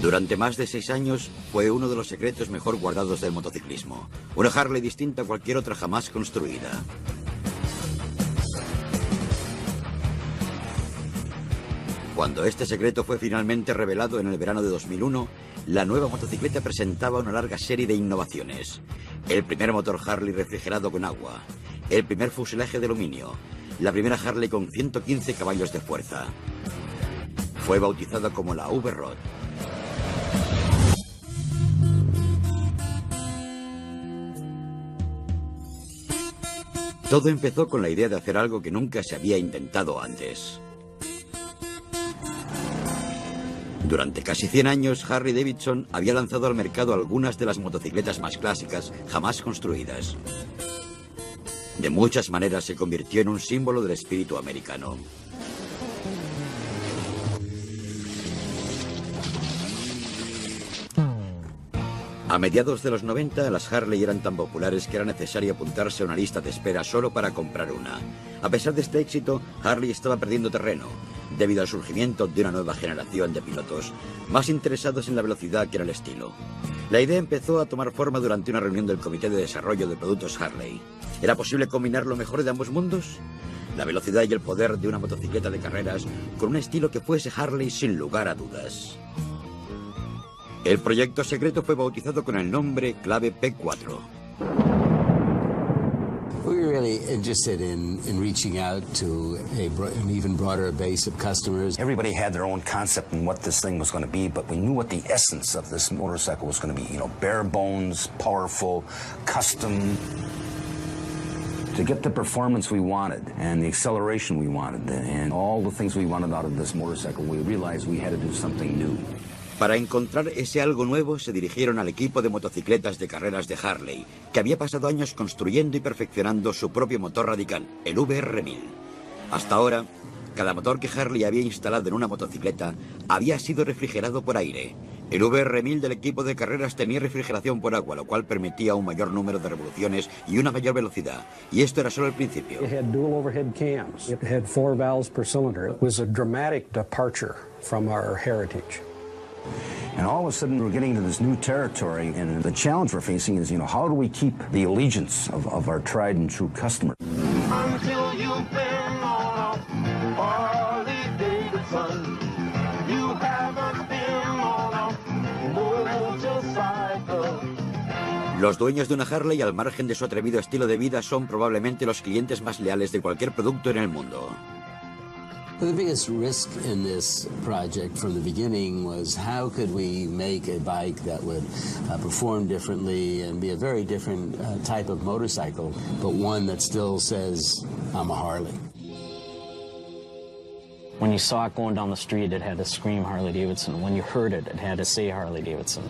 Durante más de 6 años fue uno de los secretos mejor guardados del motociclismo. Una Harley distinta a cualquier otra jamás construida. Cuando este secreto fue finalmente revelado en el verano de 2001, la nueva motocicleta presentaba una larga serie de innovaciones. El primer motor Harley refrigerado con agua, el primer fuselaje de aluminio, la primera Harley con 115 caballos de fuerza. Fue bautizada como la V-Rod. Todo empezó con la idea de hacer algo que nunca se había intentado antes. Durante casi 100 años, Harley Davidson había lanzado al mercado algunas de las motocicletas más clásicas jamás construidas. De muchas maneras se convirtió en un símbolo del espíritu americano. A mediados de los 90, las Harley eran tan populares que era necesario apuntarse a una lista de espera solo para comprar una. A pesar de este éxito, Harley estaba perdiendo terreno, debido al surgimiento de una nueva generación de pilotos, más interesados en la velocidad que en el estilo. La idea empezó a tomar forma durante una reunión del Comité de Desarrollo de Productos Harley. ¿Era posible combinar lo mejor de ambos mundos? La velocidad y el poder de una motocicleta de carreras con un estilo que fuese Harley sin lugar a dudas. El proyecto secreto fue bautizado con el nombre clave P4. We were really interested in reaching out to an even broader base of customers. Everybody had their own concept in what this thing was going to be, but we knew what the essence of this motorcycle was going to be. You know, bare bones, powerful, custom. To get the performance we wanted and the acceleration we wanted and all the things we wanted out of this motorcycle, we realized we had to do something new. Para encontrar ese algo nuevo, se dirigieron al equipo de motocicletas de carreras de Harley, que había pasado años construyendo y perfeccionando su propio motor radical, el VR1000. Hasta ahora, cada motor que Harley había instalado en una motocicleta había sido refrigerado por aire. El VR1000 del equipo de carreras tenía refrigeración por agua, lo cual permitía un mayor número de revoluciones y una mayor velocidad. Y esto era solo el principio. It had dual overhead cams. It had 4 valves per cylinder. It was a dramatic departure from our heritage. And all of a sudden we're getting into this new territory, and the challenge we're facing is, you know, how do we keep the allegiance of our tried and true customer? Until you've been on a Harley Davidson, you haven't been on a motorcycle. Los dueños de una Harley, al margen de su atrevido estilo de vida, son probablemente los clientes más leales de cualquier producto en el mundo. The biggest risk in this project from the beginning was how could we make a bike that would perform differently and be a very different type of motorcycle, but one that still says, I'm a Harley. When you saw it going down the street, it had to scream Harley Davidson. When you heard it, it had to say Harley Davidson.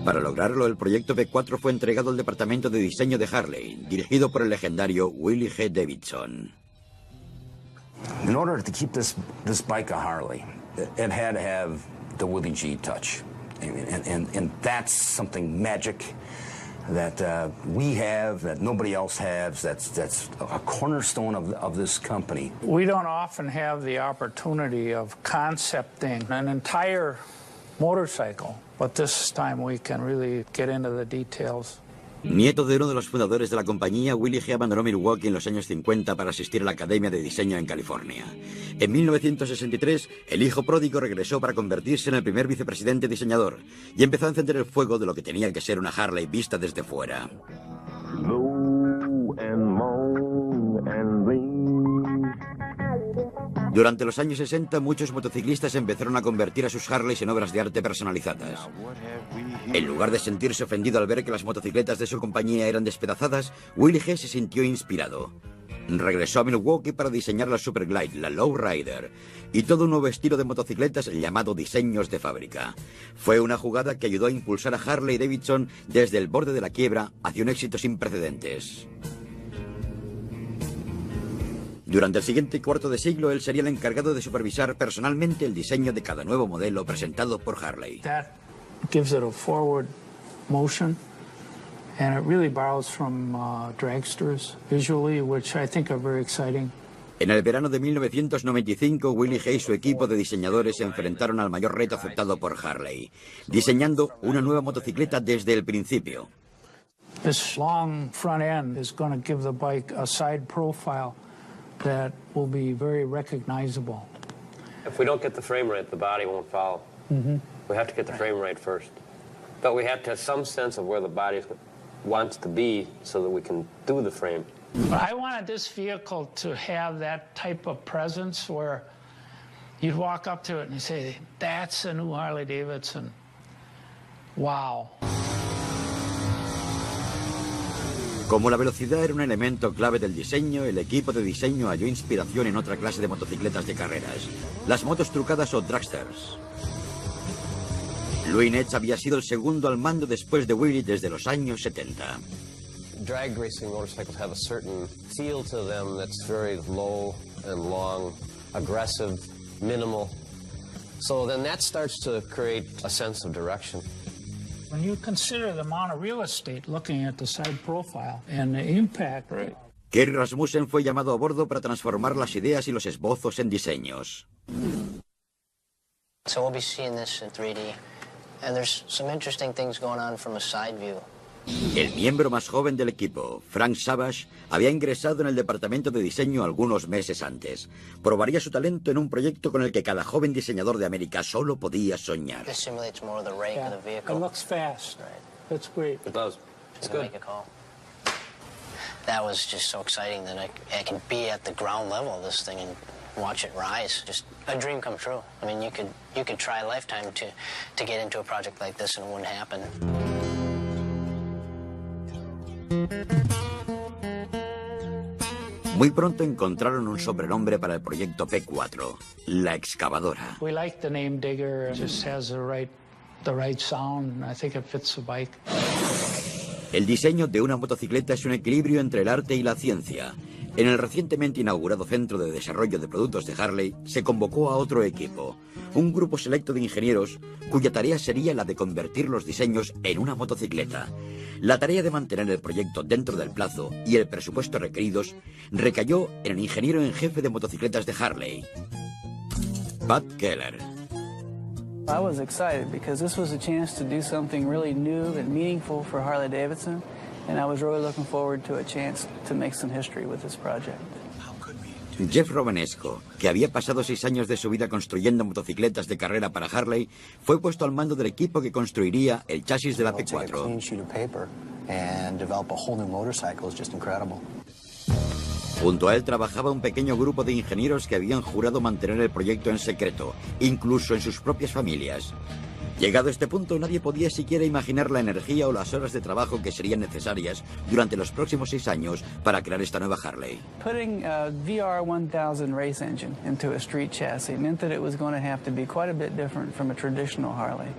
Para lograrlo, el proyecto P4 fue entregado al departamento de diseño de Harley, dirigido por el legendario Willie G. Davidson. In order to keep this bike a Harley, it had to have the Willie G touch. And that's something magic that we have, that nobody else has, that's a cornerstone of this company. We don't often have the opportunity of concepting an entire motorcycle, but this time we can really get into the details. Nieto de uno de los fundadores de la compañía, Willie G. abandonó Milwaukee en los años 50 para asistir a la Academia de Diseño en California. En 1963, el hijo pródigo regresó para convertirse en el primer vicepresidente diseñador y empezó a encender el fuego de lo que tenía que ser una Harley vista desde fuera. Durante los años 60, muchos motociclistas empezaron a convertir a sus Harleys en obras de arte personalizadas. En lugar de sentirse ofendido al ver que las motocicletas de su compañía eran despedazadas, Willie G. se sintió inspirado. Regresó a Milwaukee para diseñar la Superglide, la Lowrider, y todo un nuevo estilo de motocicletas llamado diseños de fábrica. Fue una jugada que ayudó a impulsar a Harley Davidson desde el borde de la quiebra hacia un éxito sin precedentes. Durante el siguiente cuarto de siglo, él sería el encargado de supervisar personalmente el diseño de cada nuevo modelo presentado por Harley. That gives it a forward motion, and it really borrows from dragsters visually, which I think are very exciting. En el verano de 1995, Willie Hay y su equipo de diseñadores se enfrentaron al mayor reto aceptado por Harley, diseñando una nueva motocicleta desde el principio. This long front end is going to give the bike a side profile that will be very recognizable. If we don't get the frame right, the body won't follow. We have to get the frame right first. But we have to have some sense of where the body wants to be so that we can do the frame. But I wanted this vehicle to have that type of presence where you'd walk up to it and you say, that's a new Harley Davidson. Wow. Como la velocidad era un elemento clave del diseño, el equipo de diseño halló inspiración en otra clase de motocicletas de carreras, las motos trucadas o dragsters. Louis Nets había sido el segundo al mando después de Willie desde los años 70. Drag racing motorcycles have a certain feel to them that's very low and long, aggressive, minimal. So then that starts to create a sense of direction. When you consider the amount of real estate looking at the side profile and the impact, right? Kerry Rasmussen fue llamado a bordo para transformar las ideas y los esbozos en diseños. So we'll be seeing this in 3D, and there's some interesting things going on from a side view. El miembro más joven del equipo, Frank Savage, había ingresado en el departamento de diseño algunos meses antes. Probaría su talento en un proyecto con el que cada joven diseñador de América solo podía soñar. This simulates more of the rake of the vehicle. It looks fast. Right. That's great. It does. It's good. Make a call. That was just so exciting that I can be at the ground level of this thing and watch it rise. Just a dream come true. I mean, you could try a lifetime to get into a project like this and it wouldn't happen. Muy pronto encontraron un sobrenombre para el proyecto P4, la excavadora. We like the name Digger. It just has the right sound. I think it fits the bike. El diseño de una motocicleta es un equilibrio entre el arte y la ciencia. En el recientemente inaugurado Centro de Desarrollo de Productos de Harley se convocó a otro equipo, un grupo selecto de ingenieros cuya tarea sería la de convertir los diseños en una motocicleta. La tarea de mantener el proyecto dentro del plazo y el presupuesto requeridos recayó en el ingeniero en jefe de motocicletas de Harley, Pat Keller. I was excited because this was a chance to do something really new and meaningful for Harley Davidson, and I was really looking forward to a chance to make some history with this project. Jeff Romanesco, que había pasado 6 años de su vida construyendo motocicletas de carrera para Harley, fue puesto al mando del equipo que construiría el chasis de la P4. Junto a él trabajaba un pequeño grupo de ingenieros que habían jurado mantener el proyecto en secreto, incluso en sus propias familias. Llegado a este punto, nadie podía siquiera imaginar la energía o las horas de trabajo que serían necesarias durante los próximos 6 años para crear esta nueva Harley. Putting a VR1000 race engine into a street chassis meant that it was going to have to be quite a bit different from a traditional Harley.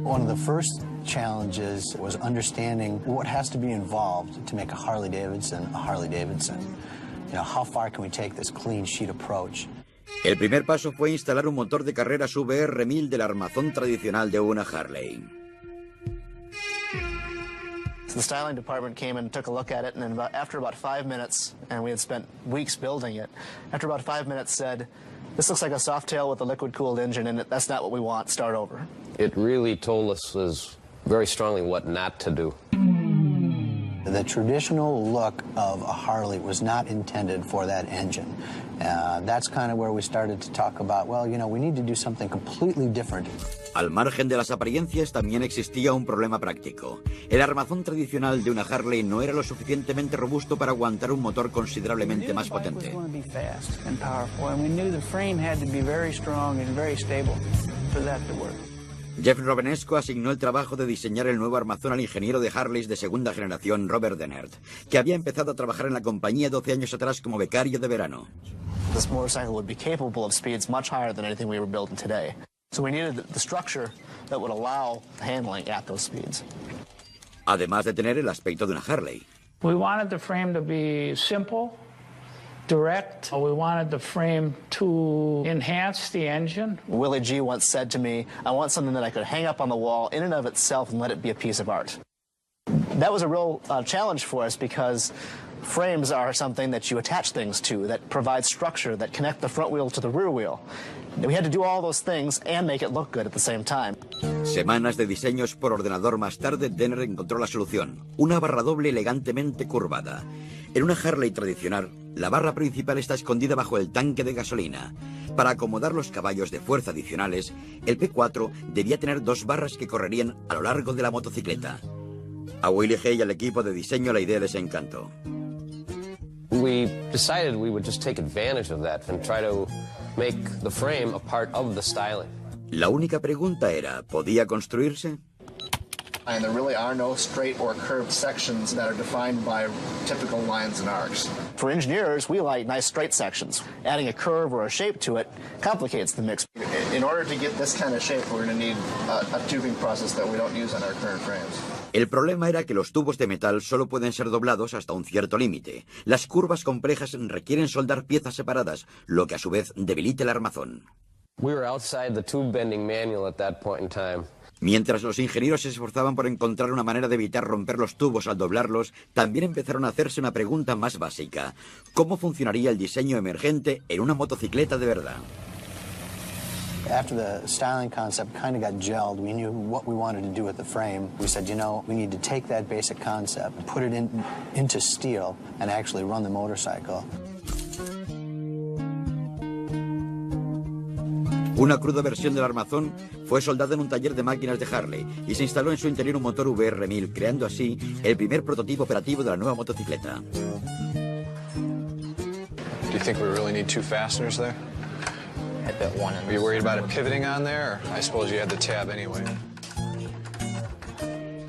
One of the first challenges was understanding what has to be involved to make a Harley Davidson a Harley Davidson. You know, how far can we take this clean sheet approach? El primer paso fue instalar un motor de carreras VR1000 del armazón tradicional de una Harley. So the styling department came and took a look at it, and then after about 5 minutes, and we had spent weeks building it, after about 5 minutes said, this looks like a Softail with a liquid-cooled engine in it. That's not what we want. Start over. It really told us very strongly what not to do. The traditional look of a Harley was not intended for that engine. That's kind of where we started to talk about, well, you know, we need to do something completely different. Al margen de las apariencias, también existía un problema práctico. El armazón tradicional de una Harley no era lo suficientemente robusto para aguantar un motor considerablemente más potente. Jeff Romanesco asignó el trabajo de diseñar el nuevo armazón al ingeniero de Harleys de segunda generación, Robert Dennert, que había empezado a trabajar en la compañía 12 años atrás como becario de verano. This motorcycle would be capable of speeds much higher than anything we were building today. So we needed the structure that would allow handling at those speeds. Además de tener el aspecto de una Harley. We wanted the frame to be simple, direct. We wanted the frame to enhance the engine. Willie G once said to me, I want something that I could hang up on the wall in and of itself and let it be a piece of art. That was a real challenge for us because Frames are something that you attach things to, that provide structure, that connect the front wheel to the rear wheel. We had to do all those things and make it look good at the same time. Semanas de diseños por ordenador más tarde, Denner encontró la solución. Una barra doble elegantemente curvada. En una Harley tradicional, la barra principal está escondida bajo el tanque de gasolina. Para acomodar los caballos de fuerza adicionales, el P4 debía tener dos barras que correrían a lo largo de la motocicleta. A Willie Hay y al equipo de diseño la idea les encantó. We decided we would just take advantage of that and try to make the frame a part of the styling. La única pregunta era, ¿podía construirse? And there really are no straight or curved sections that are defined by typical lines and arcs. For engineers, we like nice straight sections. Adding a curve or a shape to it complicates the mix. In order to get this kind of shape, we're going to need a tubing process that we don't use on our current frames. El problema era que los tubos de metal solo pueden ser doblados hasta un cierto límite. Las curvas complejas requieren soldar piezas separadas, lo que a su vez debilita el armazón. We were outside the tube bending manual at that point in time. Mientras los ingenieros se esforzaban por encontrar una manera de evitar romper los tubos al doblarlos, también empezaron a hacerse una pregunta más básica. ¿Cómo funcionaría el diseño emergente en una motocicleta de verdad? After the styling concept kind of got gelled, we knew what we wanted to do with the frame. We said, you know, we need to take that basic concept and put it into steel and actually run the motorcycle. Una cruda versión del armazón fue soldada en un taller de máquinas de Harley y se instaló en su interior un motor VR1000, creando así el primer prototipo operativo de la nueva motocicleta. Do you think we really need two fasteners there? I bet one. Are you worried about it pivoting on there? Or I suppose you had the tab anyway.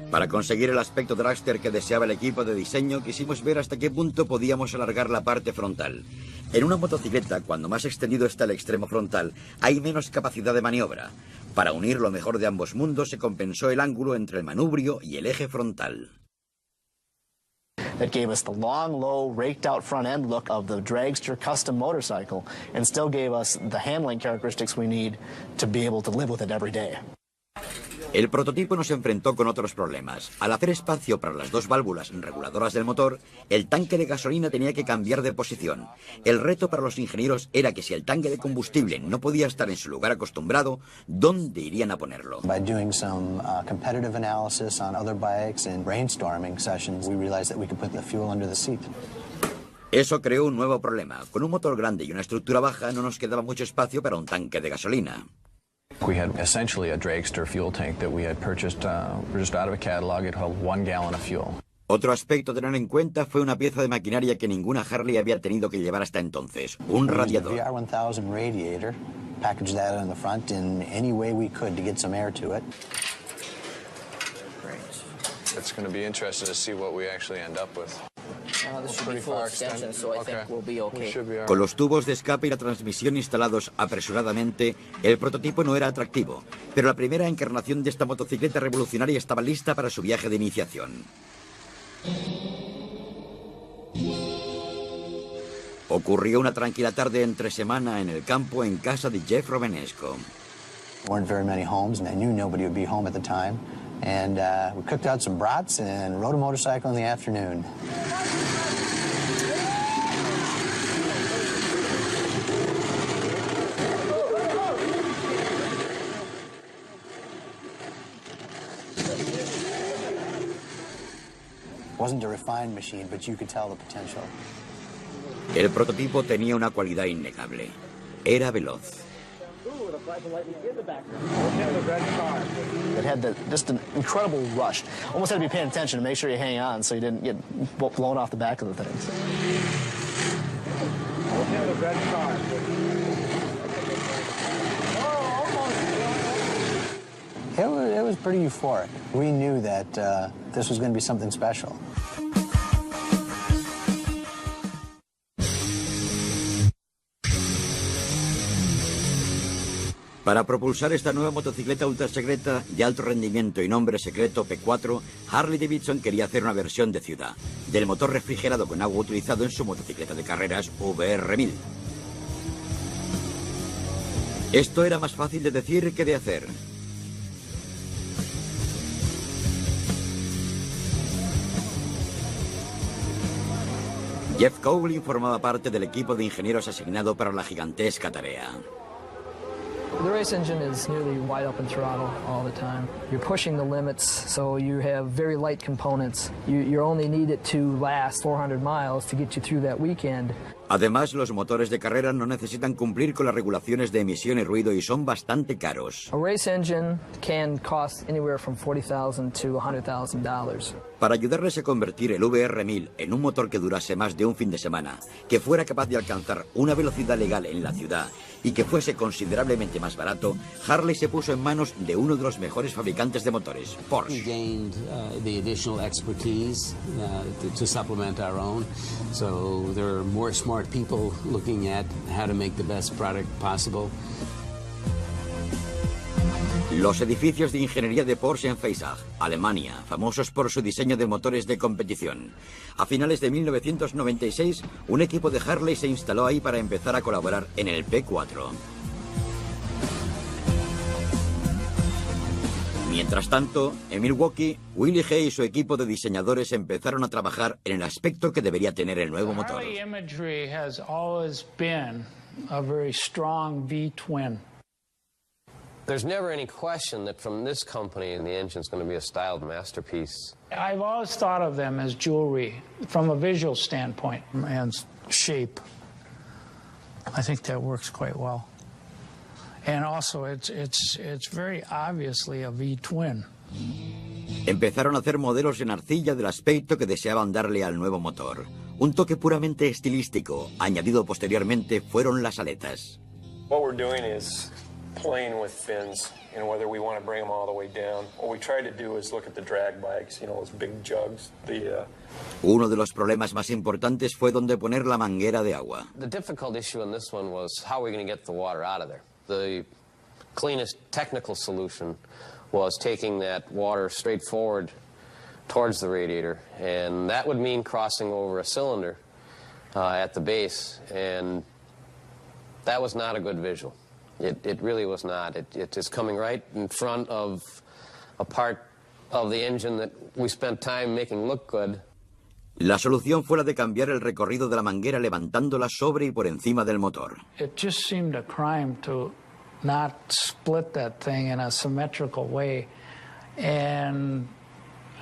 Para conseguir el aspecto dragster que deseaba el equipo de diseño, quisimos ver hasta qué punto podíamos alargar la parte frontal. En una motocicleta, cuando más extendido está el extremo frontal, hay menos capacidad de maniobra. Para unir lo mejor de ambos mundos, se compensó el ángulo entre el manubrio y el eje frontal. That gave us the long, low, raked-out front end look of the dragster custom motorcycle and still gave us the handling characteristics we need to be able to live with it every day. El prototipo nos enfrentó con otros problemas. Al hacer espacio para las dos válvulas reguladoras del motor, el tanque de gasolina tenía que cambiar de posición. El reto para los ingenieros era que si el tanque de combustible no podía estar en su lugar acostumbrado, ¿dónde irían a ponerlo? By doing some competitive analysis on other bikes and brainstorming sessions, we realized that we could put the fuel under the seat. Eso creó un nuevo problema. Con un motor grande y una estructura baja no nos quedaba mucho espacio para un tanque de gasolina. We had essentially a dragster fuel tank that we had purchased just out of a catalog. It held 1 gallon of fuel. Otro aspecto a tener en cuenta fue una pieza de maquinaria que ninguna Harley había tenido que llevar hasta entonces, un radiador. VR1000 radiator, packaged that on the front in any way we could to get some air to it. It's going to be interesting to see what we actually end up with. This should be full extension, so I think we'll be okay. Con los tubos de escape y la transmisión instalados apresuradamente, el prototipo no era atractivo, pero la primera encarnación de esta motocicleta revolucionaria estaba lista para su viaje de iniciación. Ocurrió una tranquila tarde entre semana en el campo en casa de Jeff Romanesco. There weren't very many homes, and I knew nobody would be home at the time. And we cooked out some brats and rode a motorcycle in the afternoon. It wasn't a refined machine, but you could tell the potential. El prototipo tenía una cualidad innegable. Era veloz. It had just an incredible rush. Almost had to be paying attention to make sure you hang on so you didn't get blown off the back of the thing. It was pretty euphoric. We knew that this was going to be something special. Para propulsar esta nueva motocicleta ultra secreta de alto rendimiento y nombre secreto P4, Harley Davidson quería hacer una versión de ciudad, del motor refrigerado con agua utilizado en su motocicleta de carreras VR1000. Esto era más fácil de decir que de hacer. Jeff Cowling formaba parte del equipo de ingenieros asignado para la gigantesca tarea. The race engine is nearly wide open throttle all the time. You're pushing the limits, so you have very light components. You only need it to last 400 miles to get you through that weekend. Además, los motores de carrera no necesitan cumplir con las regulaciones de emisión y ruido y son bastante caros. A race engine can cost anywhere from $40,000 to $100,000. Para ayudarles a convertir el VR1000 en un motor que durase más de un fin de semana, que fuera capaz de alcanzar una velocidad legal en la ciudad y que fuese considerablemente más barato, Harley se puso en manos de uno de los mejores fabricantes de motores, Porsche. We gained the additional expertise to supplement our own, so there are more smart people looking at how to make the best product possible. Los edificios de ingeniería de Porsche en Feissach, Alemania, famosos por su diseño de motores de competición. A finales de 1996, un equipo de Harley se instaló ahí para empezar a colaborar en el P4. Mientras tanto, en Milwaukee, Willie Hay y su equipo de diseñadores empezaron a trabajar en el aspecto que debería tener el nuevo motor. Harley imagery has always been a very strong V-twin. There's never any question that from this company, the engine's going to be a styled masterpiece. I've always thought of them as jewelry from a visual standpoint and shape. I think that works quite well. And also, it's very obviously a V-twin. Empezaron a hacer modelos en arcilla del aspecto que deseaban darle al nuevo motor. Un toque puramente estilístico, añadido posteriormente, fueron las aletas. What we're doing is playing with fins, you know, whether we want to bring them all the way down. What we try to do is look at the drag bikes, you know, those big jugs. Uno de los problemas más importantes fue dónde poner la manguera de agua. The difficult issue in this one was how are we going to get the water out of there? The cleanest technical solution was taking that water straight forward towards the radiator, and that would mean crossing over a cylinder at the base, and that was not a good visual. It really was not. It is coming right in front of a part of the engine that we spent time making look good. La solución fue la de cambiar el recorrido de la manguera levantándola sobre y por encima del motor. It just seemed a crime to not split that thing in a symmetrical way. And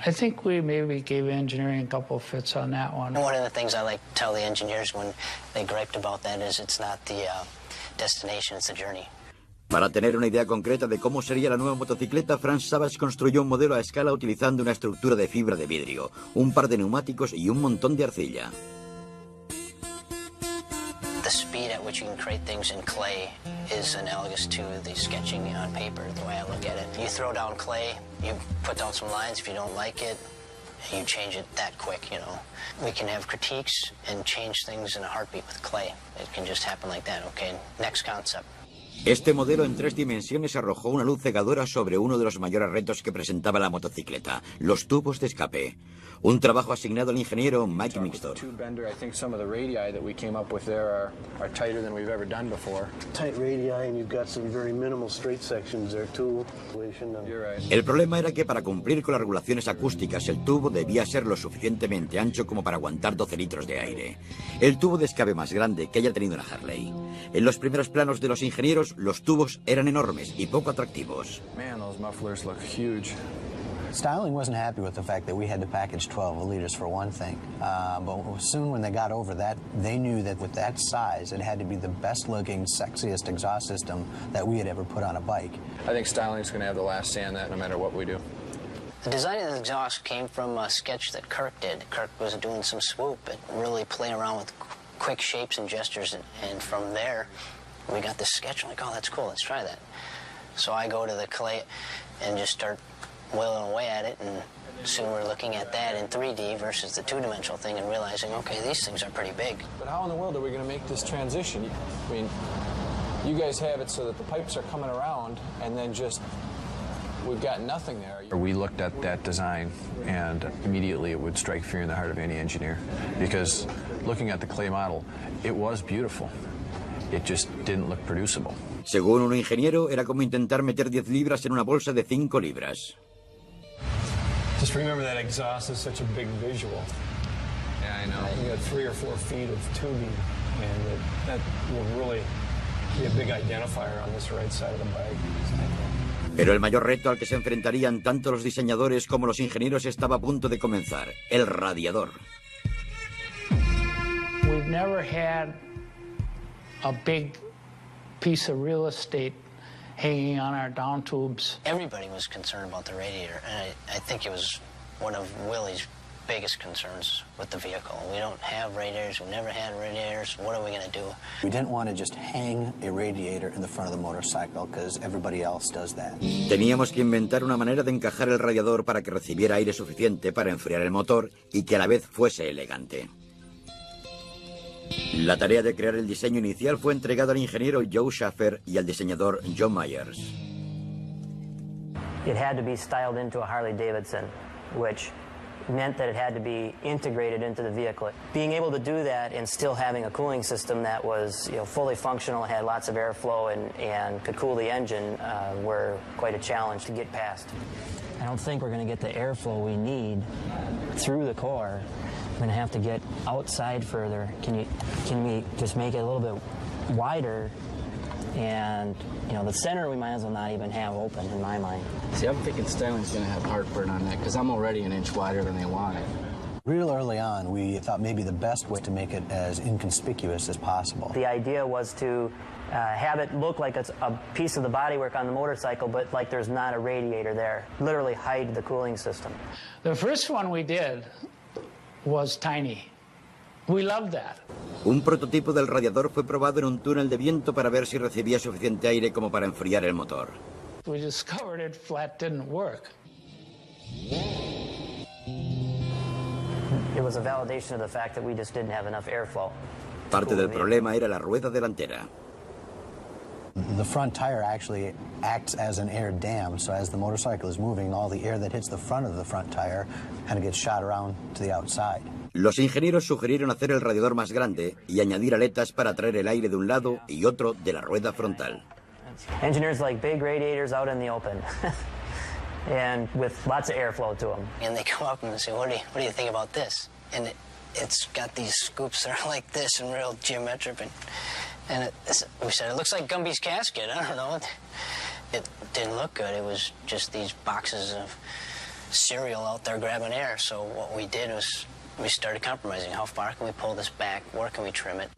I think we maybe gave engineering a couple of fits on that one. One of the things I like to tell the engineers when they griped about that is it's not the destination, it's the journey. Para tener una idea concreta de cómo sería la nueva motocicleta, Franz Savage construyó un modelo a escala utilizando una estructura de fibra de vidrio, un par de neumáticos y un montón de arcilla. The speed at which you can create things in clay is analogous to the sketching on paper, the way I look at it. You throw down clay, you put down some lines, if you don't like it, you change it that quick, you know. We can have critiques and change things in a heartbeat with clay. It can just happen like that, okay? Next concept. Este modelo en 3 dimensiones arrojó una luz cegadora sobre uno de los mayores retos que presentaba la motocicleta, los tubos de escape. Un trabajo asignado al ingeniero Mike Mixtor. I think some of the radii that we came up with there are tighter than we've ever done before. Tight radii, and you've got some very minimal straight sections there too. You're right. El problema era que para cumplir con las regulaciones acústicas el tubo debía ser lo suficientemente ancho como para aguantar 12 litros de aire. El tubo de escape más grande que haya tenido la Harley. En los primeros planos de los ingenieros, los tubos eran enormes y poco atractivos. Man, those mufflers look huge. Styling wasn't happy with the fact that we had to package 12 liters for one thing. But soon when they got over that, they knew that with that size, it had to be the best looking, sexiest exhaust system that we had ever put on a bike. I think styling's going to have the last say on that no matter what we do. The design of the exhaust came from a sketch that Kirk did. Kirk was doing some swoop and really playing around with quick shapes and gestures, and from there, we got this sketch. I'm like, oh, that's cool, let's try that. So I go to the clay and just start whittling away at it, and soon we're looking at that in 3D versus the two-dimensional thing and realizing, okay, these things are pretty big. But how in the world are we going to make this transition? I mean, you guys have it so that the pipes are coming around and then just we've got nothing there. We looked at that design and immediately it would strike fear in the heart of any engineer, because looking at the clay model, it was beautiful. It just didn't look producible. Según un ingeniero, era como intentar meter 10 libras en una bolsa de 5 libras. Just remember that exhaust is such a big visual. Yeah, I know. You got 3 or 4 feet of tubing, and that will really be a big identifier on this right side of the bike. Pero el mayor reto al que se enfrentarían tanto los diseñadores como los ingenieros estaba a punto de comenzar: el radiador. We've never had a big piece of real estate hanging on our down tubes. Everybody was concerned about the radiator, and I think it was one of Willie's biggest concerns with the vehicle. We don't have radiators, we never had radiators, what are we going to do? We didn't want to just hang a radiator in the front of the motorcycle because everybody else does that. Teníamos que inventar una manera de encajar el radiador para que recibiera aire suficiente para enfriar el motor y que a la vez fuese elegante. La tarea de crear el diseño inicial fue entregada al ingeniero Joe Schaffer y al diseñador John Myers. It had to be styled into a Harley-Davidson, which meant that it had to be integrated into the vehicle. Being able to do that and still having a cooling system that was, fully functional, had lots of airflow and could cool the engine were quite a challenge to get past. I don't think we're going to get the airflow we need through the core. We're going to have to get outside further. Can we just make it a little bit wider? And, the center we might as well not even have open, in my mind. See, I'm thinking styling's going to have heartburn on that, because I'm already an inch wider than they want it. Real early on, we thought maybe the best way to make it as inconspicuous as possible. The idea was to have it look like it's a piece of the bodywork on the motorcycle, but like there's not a radiator there. Literally hide the cooling system. The first one we did was tiny. We loved that. Un prototipo del radiador fue probado en un túnel de viento para ver si recibía suficiente aire como para enfriar el motor. We discovered it flat didn't work. It was a validation of the fact that we just didn't have enough airflow. Parte del problema era la rueda delantera. The front tire actually acts as an air dam, so as the motorcycle is moving, all the air that hits the front of the front tire kind of gets shot around to the outside. Los ingenieros sugirieron hacer el radiador más grande y añadir aletas para traer el aire de un lado y otro de la rueda frontal. Engineers like big radiators out in the open, and with lots of airflow to them. And they come up and say, what do you think about this? And it's got these scoops that are like this and real geometric. And we said, it looks like Gumby's casket. I don't know. It didn't look good. It was just these boxes of cereal out there grabbing air. So what we did was we started compromising. How far can we pull this back? Where can we trim it?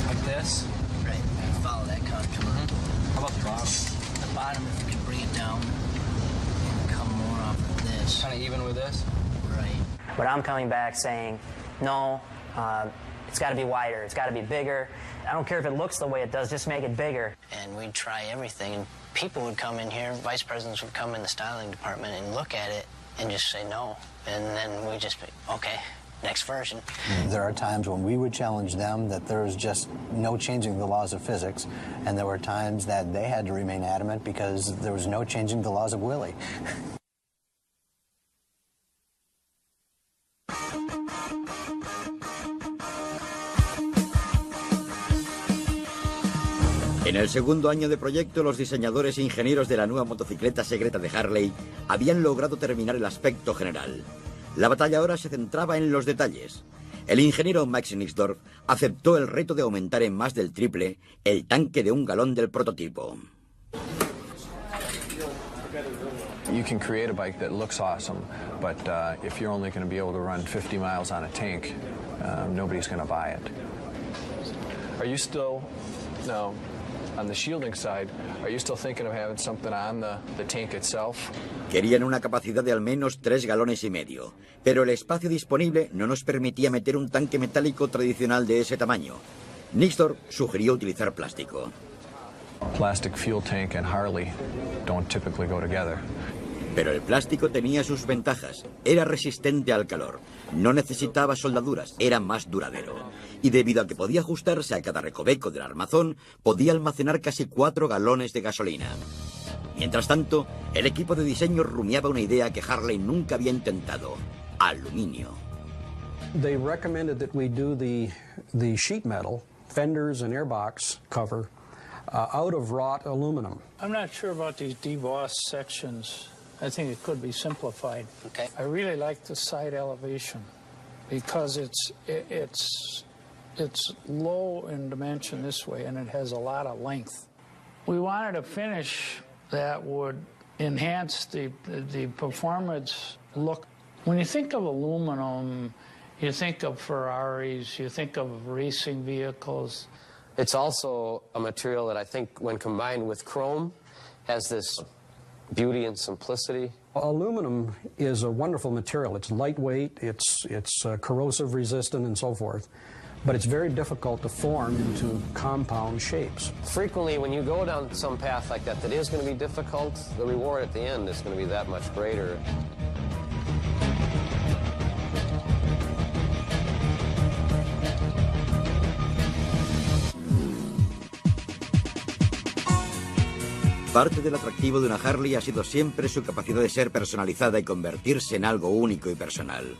Like this? Right. Follow that contour. How about the bottom? The bottom, if we can bring it down and come more off of this. Kind of even with this? Right. But I'm coming back saying, no, it's got to be wider. It's got to be bigger. I don't care if it looks the way it does, just make it bigger. And we'd try everything. And people would come in here, vice presidents would come in the styling department and look at it and just say no. And then we just be, okay, next version. There are times when we would challenge them that there was just no changing the laws of physics, and there were times that they had to remain adamant because there was no changing the laws of Willie. En el segundo año de proyecto, los diseñadores e ingenieros de la nueva motocicleta secreta de Harley habían logrado terminar el aspecto general. La batalla ahora se centraba en los detalles. El ingeniero Max Nixdorf aceptó el reto de aumentar en más del triple el tanque de 1 galón del prototipo. You can create a bike that looks awesome, but if you're only going to be able to run 50 miles on a tank, nobody's going to buy it. Are you still, no, on the shielding side, are you still thinking of having something on the tank itself? Querían una capacidad de al menos 3,5 galones, pero el espacio disponible no nos permitía meter un tanque metálico tradicional de ese tamaño. Nixdorf sugirió utilizar plástico. Plastic fuel tank and Harley don't typically go together. Pero el plástico tenía sus ventajas. Era resistente al calor, no necesitaba soldaduras, era más duradero. Y debido a que podía ajustarse a cada recoveco del armazón, podía almacenar casi 4 galones de gasolina. Mientras tanto, el equipo de diseño rumiaba una idea que Harley nunca había intentado: aluminio. They recommended that we do the sheet metal, fenders and airbox cover, out of wrought aluminum. I'm not sure about these debossed sections. I think it could be simplified. Okay. I really like the side elevation. because it's low in dimension this way, and it has a lot of length. We wanted a finish that would enhance the performance look. When you think of aluminum, you think of Ferraris, you think of racing vehicles. It's also a material that I think, when combined with chrome, has this beauty and simplicity. Aluminum is a wonderful material. It's lightweight, it's corrosive resistant and so forth, but it's very difficult to form into compound shapes. Frequently, when you go down some path like that is going to be difficult, the reward at the end is going to be that much greater. Parte del atractivo de una Harley ha sido siempre su capacidad de ser personalizada y convertirse en algo único y personal.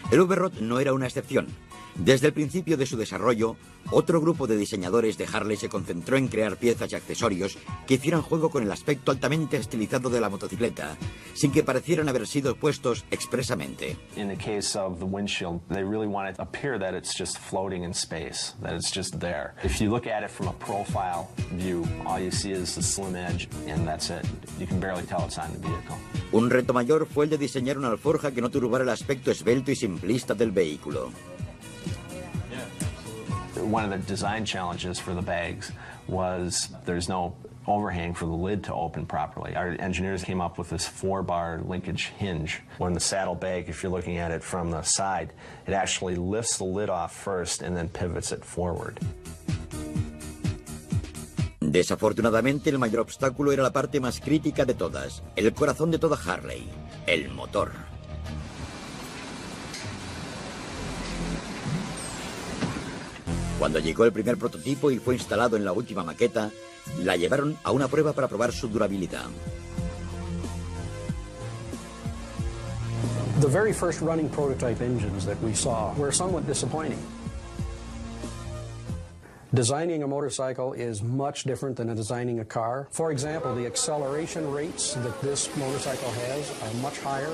El Uber-Rod no era una excepción. Desde el principio de su desarrollo, otro grupo de diseñadores de Harley se concentró en crear piezas y accesorios que hicieran juego con el aspecto altamente estilizado de la motocicleta, sin que parecieran haber sido puestos expresamente. In the case of the windshield, they really want it to appear that it's just floating in space, that it's just there. If you look at it from a profile view, all you see is the slim edge, and that's it. You can barely tell it's on the vehicle. Un reto mayor fue el de diseñar una alforja que no turbara el aspecto esbelto y simplista del vehículo. One of the design challenges for the bags was there's no overhang for the lid to open properly. Our engineers came up with this 4-bar linkage hinge. When the saddle bag, if you're looking at it from the side, it actually lifts the lid off first and then pivots it forward. Desafortunadamente, el mayor obstáculo era la parte más crítica de todas, el corazón de toda Harley, el motor. Cuando llegó el primer prototipo y fue instalado en la última maqueta, la llevaron a una prueba para probar su durabilidad. The very first running prototype engines that we saw were somewhat disappointing. Designing a motorcycle is much different than designing a car. For example, the acceleration rates that this motorcycle has are much higher.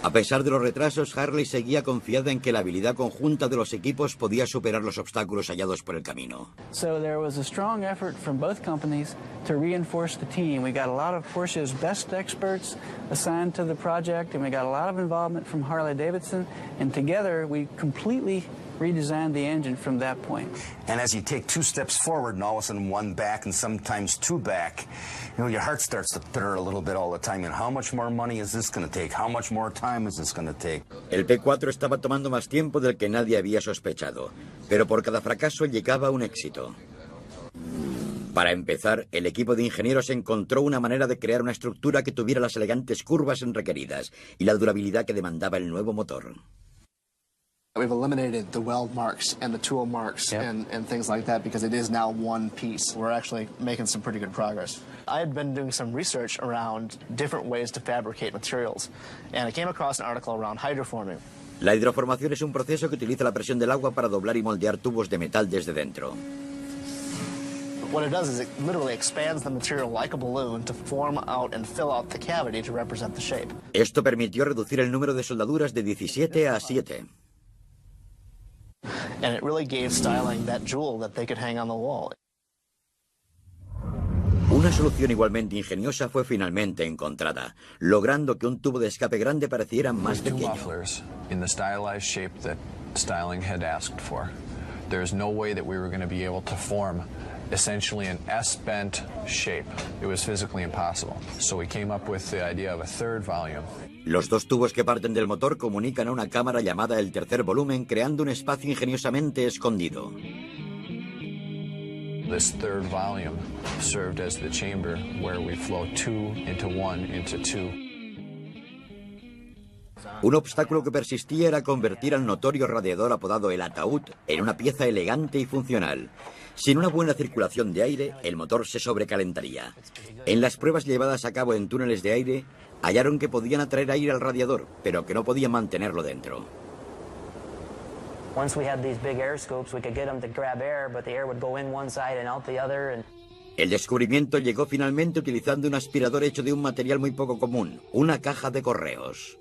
A pesar de los retrasos, Harley seguía confiada en que la habilidad conjunta de los equipos podía superar los obstáculos hallados por el camino. So there was a strong effort from both companies to reinforce the team. We got a lot of Porsche's best experts assigned to the project, and we got a lot of involvement from Harley-Davidson, and together we completely redesigned the engine from that point. And as you take 2 steps forward and all of a sudden 1 back and sometimes 2 back, you know, your heart starts to flitter a little bit all the time. And how much more money is this going to take? How much more time is this going to take? El P4 estaba tomando más tiempo del que nadie había sospechado, pero por cada fracaso llegaba un éxito. Para empezar, el equipo de ingenieros encontró una manera de crear una estructura que tuviera las elegantes curvas requeridas y la durabilidad que demandaba el nuevo motor. We've eliminated the weld marks and the tool marks and things like that because it is now one piece. We're actually making some pretty good progress. I had been doing some research around different ways to fabricate materials, and I came across an article around hydroforming. La hidroformación es un proceso que utiliza la presión del agua para doblar y moldear tubos de metal desde dentro. What it does is it literally expands the material like a balloon to form out and fill out the cavity to represent the shape. Esto permitió reducir el número de soldaduras de 17 a 7. And it really gave styling that jewel that they could hang on the wall. Una solución igualmente ingeniosa fue finalmente encontrada, logrando que un tubo de escape grande pareciera más pequeño. Mufflers in the stylized shape that styling had asked for. There's no way that we were going to be able to form essentially an S-bent shape. It was physically impossible. So we came up with the idea of a third volume. Los 2 tubos que parten del motor comunican a una cámara llamada el tercer volumen, creando un espacio ingeniosamente escondido. This third volume served as the chamber where we flow 2 into 1 into 2. Un obstáculo que persistía era convertir al notorio radiador apodado el ataúd en una pieza elegante y funcional. Sin una buena circulación de aire, el motor se sobrecalentaría. En las pruebas llevadas a cabo en túneles de aire, hallaron que podían atraer aire al radiador, pero que no podían mantenerlo dentro. Once we had these big air scoops, we could get them to grab air, but the air would go in one side and out the other. And El descubrimiento llegó finalmente utilizando un aspirador hecho de un material muy poco común, una caja de correos.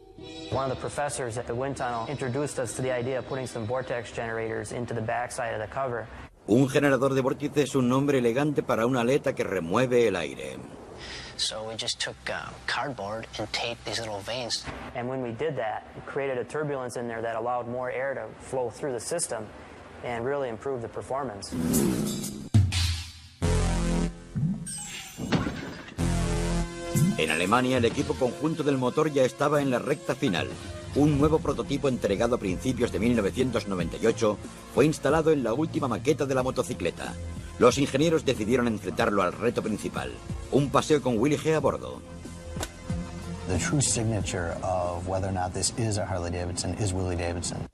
One of the professors at the wind tunnel introduced us to the idea of putting some vortex generators into the backside of the cover. Un generador de vórtice es un nombre elegante para una aleta que remueve el aire. So we just took cardboard and taped these little vanes. And when we did that, it created a turbulence in there that allowed more air to flow through the system and really improved the performance. En Alemania, el equipo conjunto del motor ya estaba en la recta final. Un nuevo prototipo entregado a principios de 1998 fue instalado en la última maqueta de la motocicleta. Los ingenieros decidieron enfrentarlo al reto principal, un paseo con Willie G a bordo. The true signature of whether or not this is a Harley Davidson is Willie Davidson.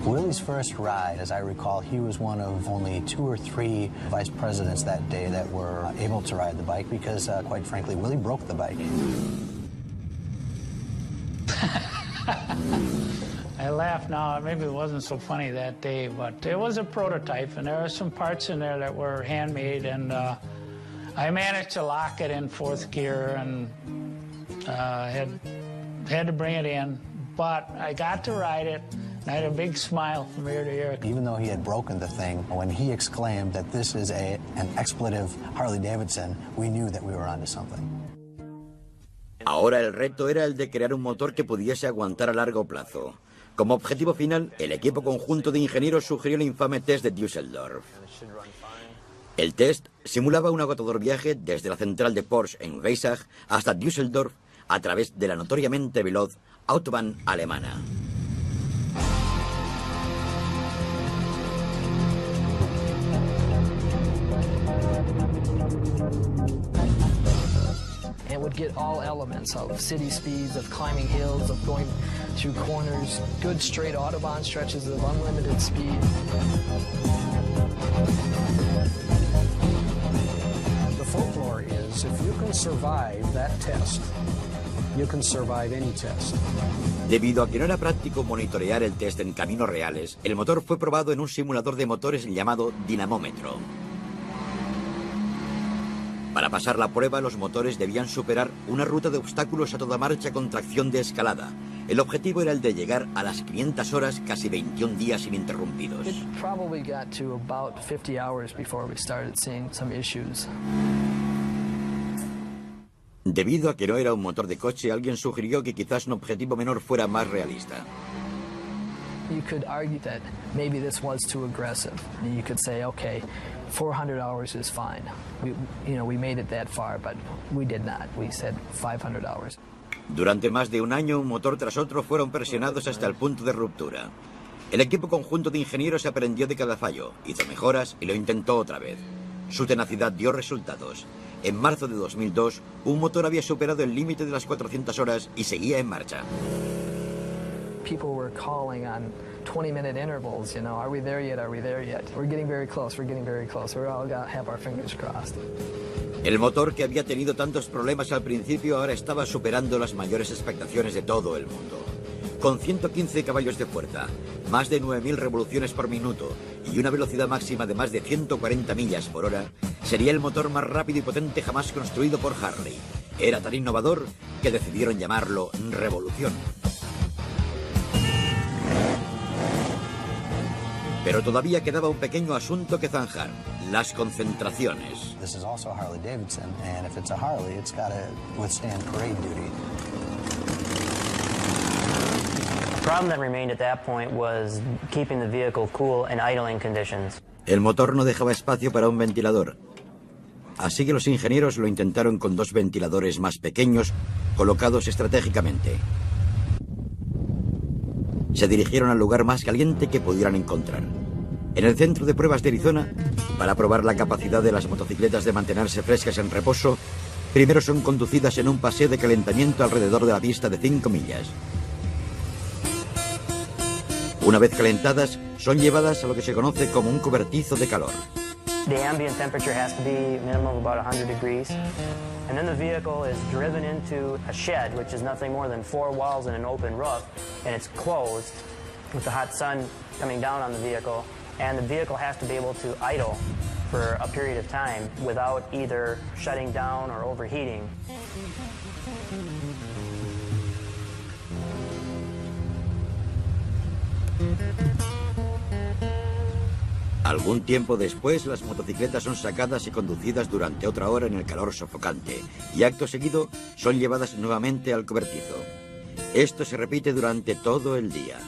Willie's first ride, as I recall, he was one of only 2 or 3 vice presidents that day that were able to ride the bike because, quite frankly, Willie broke the bike. I laugh now, maybe it wasn't so funny that day, but it was a prototype, and there were some parts in there that were handmade, and I managed to lock it in 4th gear and had to bring it in, but I got to ride it. I had a big smile from ear to ear. Even though he had broken the thing, when he exclaimed that this is an expletive Harley Davidson, we knew that we were onto something. Ahora el reto era el de crear un motor que pudiese aguantar a largo plazo. Como objetivo final, el equipo conjunto de ingenieros sugirió el infame test de Düsseldorf. El test simulaba un agotador viaje desde la central de Porsche en Weissach hasta Düsseldorf a través de la notoriamente veloz Autobahn alemana. And would get all elements of city speeds, of climbing hills, of going through corners, good straight Autobahn stretches of unlimited speed. The folklore is if you can survive that test, you can survive any test. Debido a que no era práctico monitorear el test en caminos reales, el motor fue probado en un simulador de motores llamado dinamómetro. Para pasar la prueba, los motores debían superar una ruta de obstáculos a toda marcha con tracción de escalada. El objetivo era el de llegar a las 500 horas, casi 21 días ininterrumpidos. It probably got to about 50 hours before we started seeing some issues. Debido a que no era un motor de coche, alguien sugirió que quizás un objetivo menor fuera más realista. You could argue that maybe this was too aggressive. You could say, okay, 400 hours is fine. We made it that far, but we did not. We said 500 hours. Durante más de un año, un motor tras otro fueron presionados hasta el punto de ruptura. El equipo conjunto de ingenieros aprendió de cada fallo, hizo mejoras y lo intentó otra vez. Su tenacidad dio resultados. En marzo de 2002, un motor había superado el límite de las 400 horas y seguía en marcha. People were calling on 20-minute intervals, are we there yet, are we there yet? We're getting very close, we're getting very close. We're all gonna have our fingers crossed. El motor, que había tenido tantos problemas al principio, ahora estaba superando las mayores expectaciones de todo el mundo. Con 115 caballos de fuerza, más de 9.000 revoluciones por minuto y una velocidad máxima de más de 140 millas por hora, sería el motor más rápido y potente jamás construido por Harley. Era tan innovador que decidieron llamarlo Revolución. Pero todavía quedaba un pequeño asunto que zanjar: las concentraciones. This is also a Harley Davidson, and if it's a Harley, it's got to withstand parade duty. The problem that remained at that point was keeping the vehicle cool in idling conditions. El motor no dejaba espacio para un ventilador, así que los ingenieros lo intentaron con 2 ventiladores más pequeños colocados estratégicamente. Se dirigieron al lugar más caliente que pudieran encontrar. En el centro de pruebas de Arizona, para probar la capacidad de las motocicletas de mantenerse frescas en reposo, primero son conducidas en un paseo de calentamiento alrededor de la pista de 5 millas. Una vez calentadas, son llevadas a lo que se conoce como un cobertizo de calor. The ambient temperature has to be minimum of about 100 degrees. And then the vehicle is driven into a shed, which is nothing more than 4 walls and an open roof, and it's closed with the hot sun coming down on the vehicle, and the vehicle has to be able to idle for a period of time without either shutting down or overheating. Algún tiempo después, las motocicletas son sacadas y conducidas durante otra hora en el calor sofocante, y acto seguido son llevadas nuevamente al cobertizo. Esto se repite durante todo el día.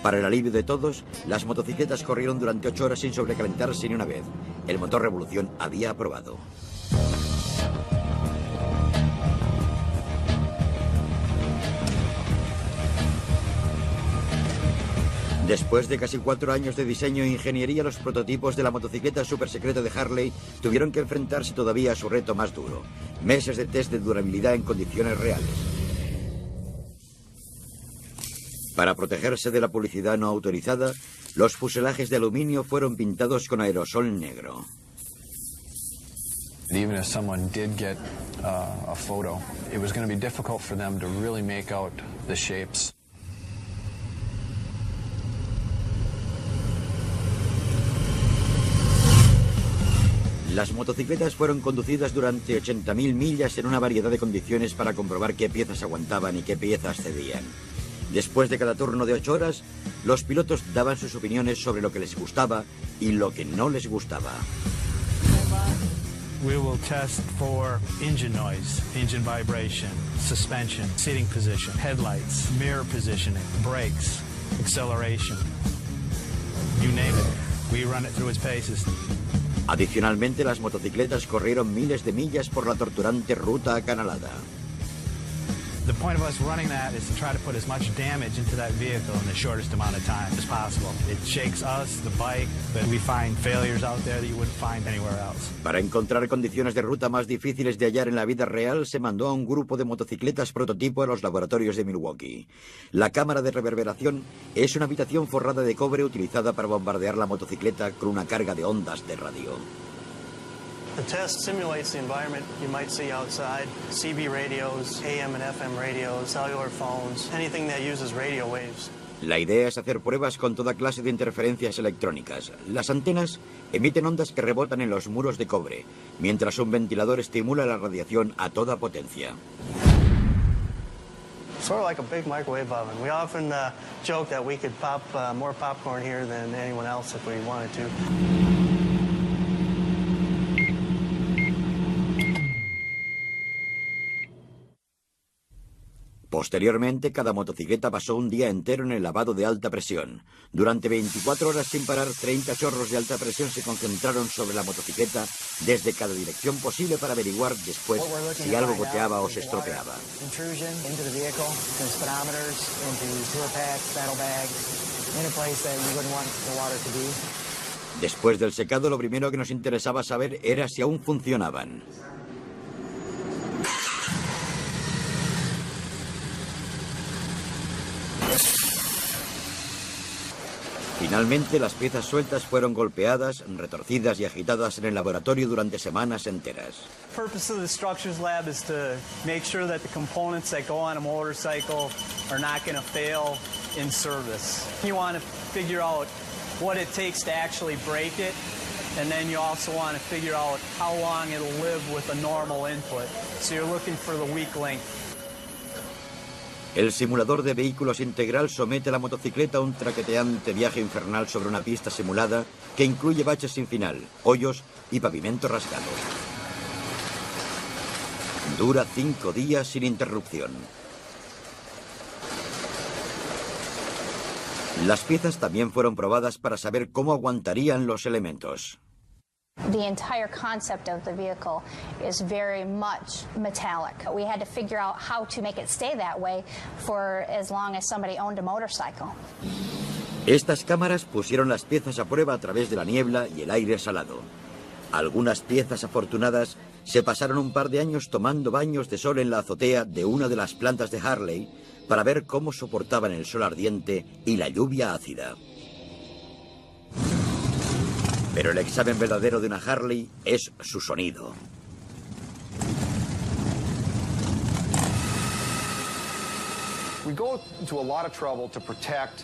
Para el alivio de todos, las motocicletas corrieron durante 8 horas sin sobrecalentarse ni una vez. El motor Revolución había aprobado. Después de casi 4 años de diseño e ingeniería, los prototipos de la motocicleta supersecreta de Harley tuvieron que enfrentarse todavía a su reto más duro: meses de test de durabilidad en condiciones reales. Para protegerse de la publicidad no autorizada, los fuselajes de aluminio fueron pintados con aerosol negro. Even if someone did get a photo, it was going to be difficult for them to really make out the shapes. Las motocicletas fueron conducidas durante 80.000 millas en una variedad de condiciones para comprobar qué piezas aguantaban y qué piezas cedían. Después de cada turno de 8 horas, los pilotos daban sus opiniones sobre lo que les gustaba y lo que no les gustaba. We will test for engine noise, engine vibration, suspension, seating position, headlights, mirror positioning, brakes, acceleration. You name it. We run it through its paces. Adicionalmente, las motocicletas corrieron miles de millas por la torturante ruta acanalada. The point of us running that is to try to put as much damage into that vehicle in the shortest amount of time as possible. It shakes us, the bike, but we find failures out there that you wouldn't find anywhere else. Para encontrar condiciones de ruta más difíciles de hallar en la vida real, se mandó a un grupo de motocicletas prototipo a los laboratorios de Milwaukee. La cámara de reverberación es una habitación forrada de cobre utilizada para bombardear la motocicleta con una carga de ondas de radio. The test simulates the environment you might see outside. CB radios, AM and FM radios, cellular phones, anything that uses radio waves. La idea es hacer pruebas con toda clase de interferencias electrónicas. Las antenas emiten ondas que rebotan en los muros de cobre, mientras un ventilador estimula la radiación a toda potencia. Sort of like a big microwave oven. We often joke that we could pop more popcorn here than anyone else if we wanted to. Posteriormente, cada motocicleta pasó un día entero en el lavado de alta presión. Durante 24 horas sin parar, 30 chorros de alta presión se concentraron sobre la motocicleta desde cada dirección posible para averiguar después si algo goteaba o se estropeaba. Después del secado, lo primero que nos interesaba saber era si aún funcionaban. Finalmente, las piezas sueltas fueron golpeadas, retorcidas y agitadas en el laboratorio durante semanas enteras. The purpose of the structures lab is to make sure that the components that go on a motorcycle are not going to fail in service. You want to figure out what it takes to actually break it, and then you also want to figure out how long it'll live with a normal input. So you're looking for the weak link. El simulador de vehículos integral somete a la motocicleta a un traqueteante viaje infernal sobre una pista simulada que incluye baches sin final, hoyos y pavimento rasgado. Dura 5 días sin interrupción. Las piezas también fueron probadas para saber cómo aguantarían los elementos. The entire concept of the vehicle is very much metallic. We had to figure out how to make it stay that way for as long as somebody owned a motorcycle. Estas cámaras pusieron las piezas a prueba a través de la niebla y el aire salado. Algunas piezas afortunadas se pasaron un par de años tomando baños de sol en la azotea de una de las plantas de Harley para ver cómo soportaban el sol ardiente y la lluvia ácida. Pero el examen verdadero de una Harley es su sonido. We go to a lot of trouble to protect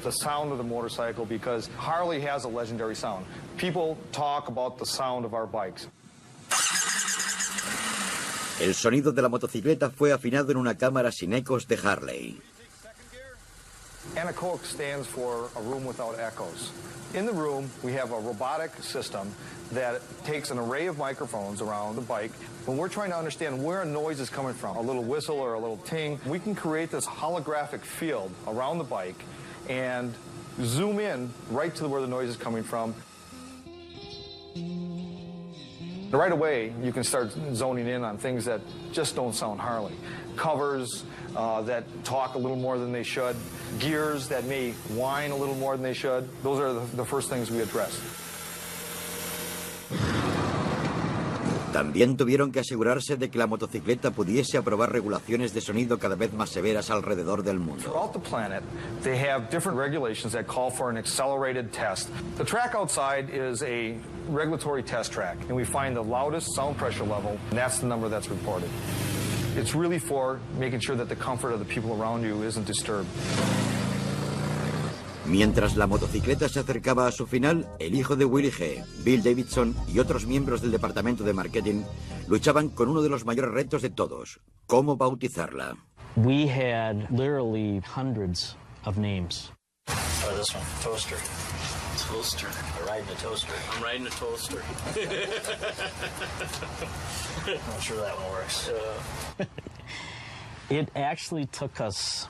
the sound of the motorcycle, because Harley has a legendary sound. People talk about the sound of our bikes. El sonido de la motocicleta fue afinado en una cámara sin ecos de Harley. Anechoic stands for a room without echoes. In the room, we have a robotic system that takes an array of microphones around the bike. When we're trying to understand where a noise is coming from, a little whistle or a little ting, we can create this holographic field around the bike and zoom in right to where the noise is coming from. Right away, you can start zoning in on things that just don't sound Harley. Covers that talk a little more than they should, gears that may whine a little more than they should. Those are the first things we address. También tuvieron que asegurarse de que la motocicleta pudiese aprobar regulaciones de sonido cada vez más severas alrededor del mundo. Throughout the planet, they have different regulations that call for an accelerated test. The track outside is a regulatory test track, and we find the loudest sound pressure level, and that's the number that's reported. It's really for making sure that the comfort of the people around you isn't disturbed. Mientras la motocicleta se acercaba a su final, el hijo de Willie G., Bill Davidson, y otros miembros del departamento de marketing luchaban con uno de los mayores retos de todos: cómo bautizarla. We had literally hundreds of names. Oh, this one, toaster. Toaster. I'm riding a toaster. I'm riding a toaster. I'm sure that one works. It actually took us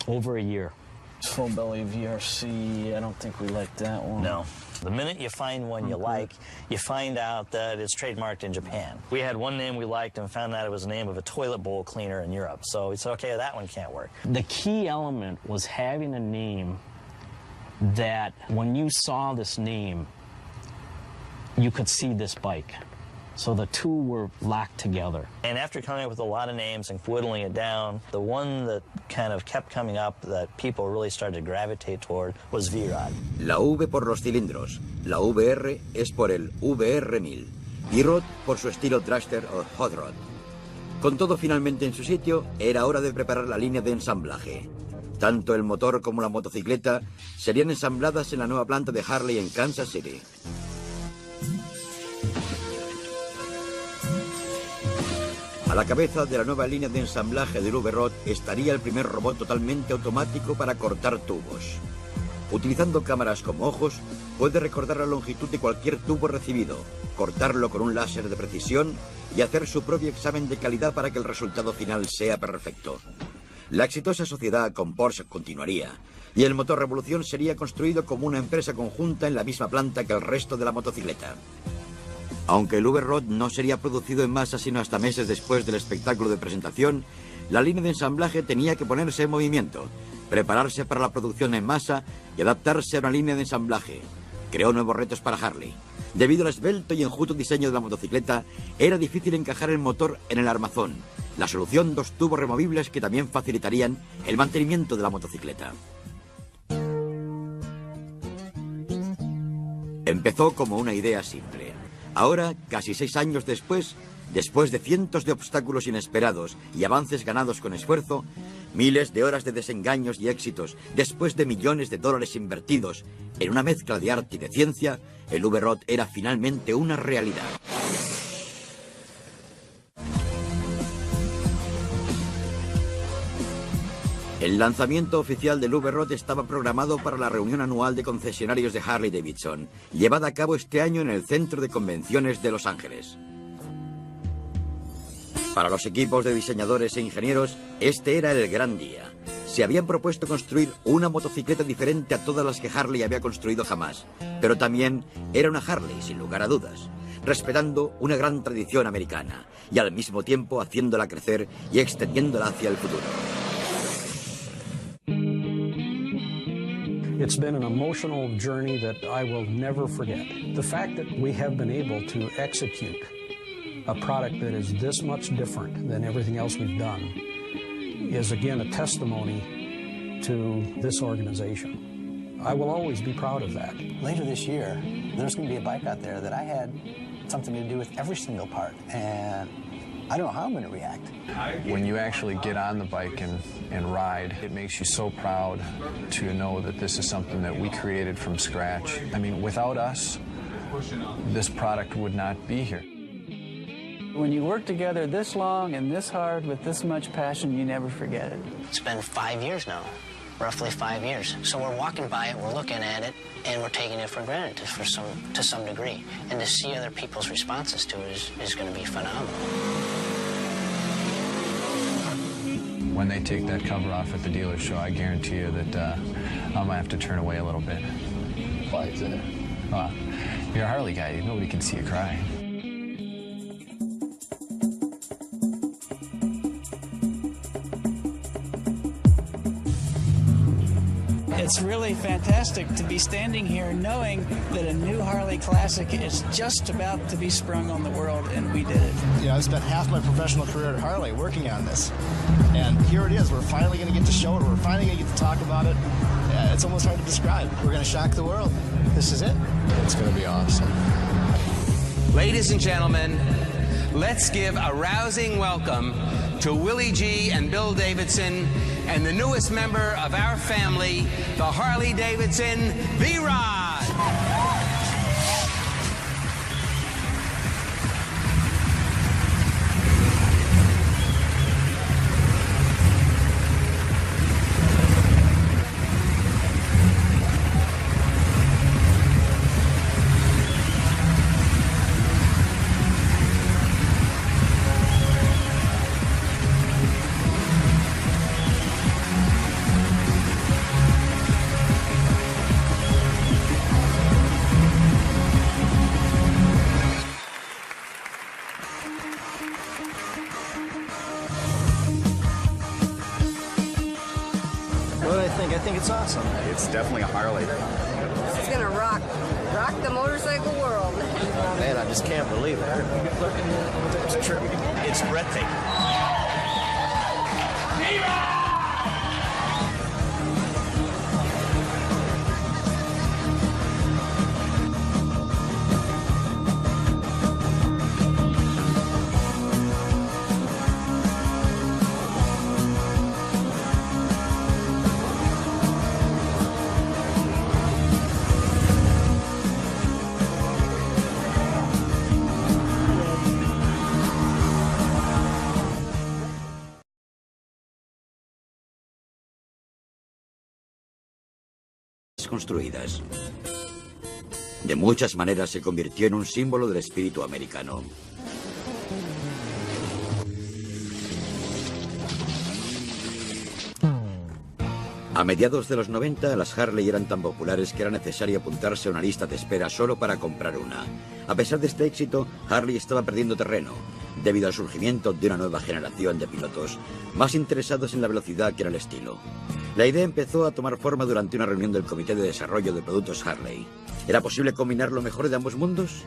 over a year. Full belly VRC, I don't think we like that one. No. The minute you find one you like, you find out that it's trademarked in Japan. We had one name we liked and found out it was the name of a toilet bowl cleaner in Europe. So we said, okay, that one can't work. The key element was having a name that when you saw this name, you could see this bike. So the two were locked together. And after coming up with a lot of names and whittling it down, the one that kind of kept coming up that people really started to gravitate toward was V-Rod. La V por los cilindros, la VR es por el VR1000 y Rod por su estilo dragster o hot rod. Con todo finalmente en su sitio, era hora de preparar la línea de ensamblaje. Tanto el motor como la motocicleta serían ensambladas en la nueva planta de Harley en Kansas City. A la cabeza de la nueva línea de ensamblaje del V-Rod estaría el primer robot totalmente automático para cortar tubos. Utilizando cámaras como ojos, puede recordar la longitud de cualquier tubo recibido, cortarlo con un láser de precisión y hacer su propio examen de calidad para que el resultado final sea perfecto. La exitosa sociedad con Porsche continuaría, y el motor Revolución sería construido como una empresa conjunta en la misma planta que el resto de la motocicleta. Aunque el V-Rod no sería producido en masa sino hasta meses después del espectáculo de presentación, la línea de ensamblaje tenía que ponerse en movimiento, prepararse para la producción en masa y adaptarse a una línea de ensamblaje. Creó nuevos retos para Harley. Debido al esbelto y enjuto diseño de la motocicleta, era difícil encajar el motor en el armazón. La solución, dos tubos removibles que también facilitarían el mantenimiento de la motocicleta. Empezó como una idea simple. Ahora, casi 6 años después de cientos de obstáculos inesperados y avances ganados con esfuerzo, miles de horas de desengaños y éxitos, después de millones de dólares invertidos en una mezcla de arte y de ciencia, el V-Rod era finalmente una realidad. El lanzamiento oficial del V-Rod estaba programado para la reunión anual de concesionarios de Harley-Davidson, llevada a cabo este año en el Centro de Convenciones de Los Ángeles. Para los equipos de diseñadores e ingenieros, este era el gran día. Se habían propuesto construir una motocicleta diferente a todas las que Harley había construido jamás, pero también era una Harley, sin lugar a dudas, respetando una gran tradición americana y al mismo tiempo haciéndola crecer y extendiéndola hacia el futuro. It's been an emotional journey that I will never forget. The fact that we have been able to execute a product that is this much different than everything else we've done is again a testimony to this organization. I will always be proud of that. Later this year, there's going to be a bike out there that I had something to do with every single part, and I don't know how I'm going to react. When you actually get on the bike and ride, it makes you so proud to know that this is something that we created from scratch. I mean, without us, this product would not be here. When you work together this long and this hard with this much passion, you never forget it. It's been 5 years now, roughly 5 years. So we're walking by it, we're looking at it, and we're taking it for granted to some degree. And to see other people's responses to it is going to be phenomenal. When they take that cover off at the dealer show, I guarantee you that I might have to turn away a little bit. Why is that? Well, you're a Harley guy. Nobody can see you cry. It's really fantastic to be standing here knowing that a new Harley Classic is just about to be sprung on the world, and we did it. You know, I spent half my professional career at Harley working on this. And here it is. We're finally going to get to show it. We're finally going to get to talk about it. It's almost hard to describe. We're going to shock the world. This is it. It's going to be awesome. Ladies and gentlemen, let's give a rousing welcome to Willie G. and Bill Davidson and the newest member of our family, the Harley-Davidson V-Rod. I think it's awesome. It's definitely a Harley. It's gonna rock the motorcycle world. Man, I just can't believe it. It's true. It's breathtaking. Construidas. De muchas maneras se convirtió en un símbolo del espíritu americano. A mediados de los 90, las Harley eran tan populares que era necesario apuntarse a una lista de espera solo para comprar una. A pesar de este éxito, Harley estaba perdiendo terreno, debido al surgimiento de una nueva generación de pilotos, más interesados en la velocidad que en el estilo. La idea empezó a tomar forma durante una reunión del Comité de Desarrollo de Productos Harley. ¿Era posible combinar lo mejor de ambos mundos?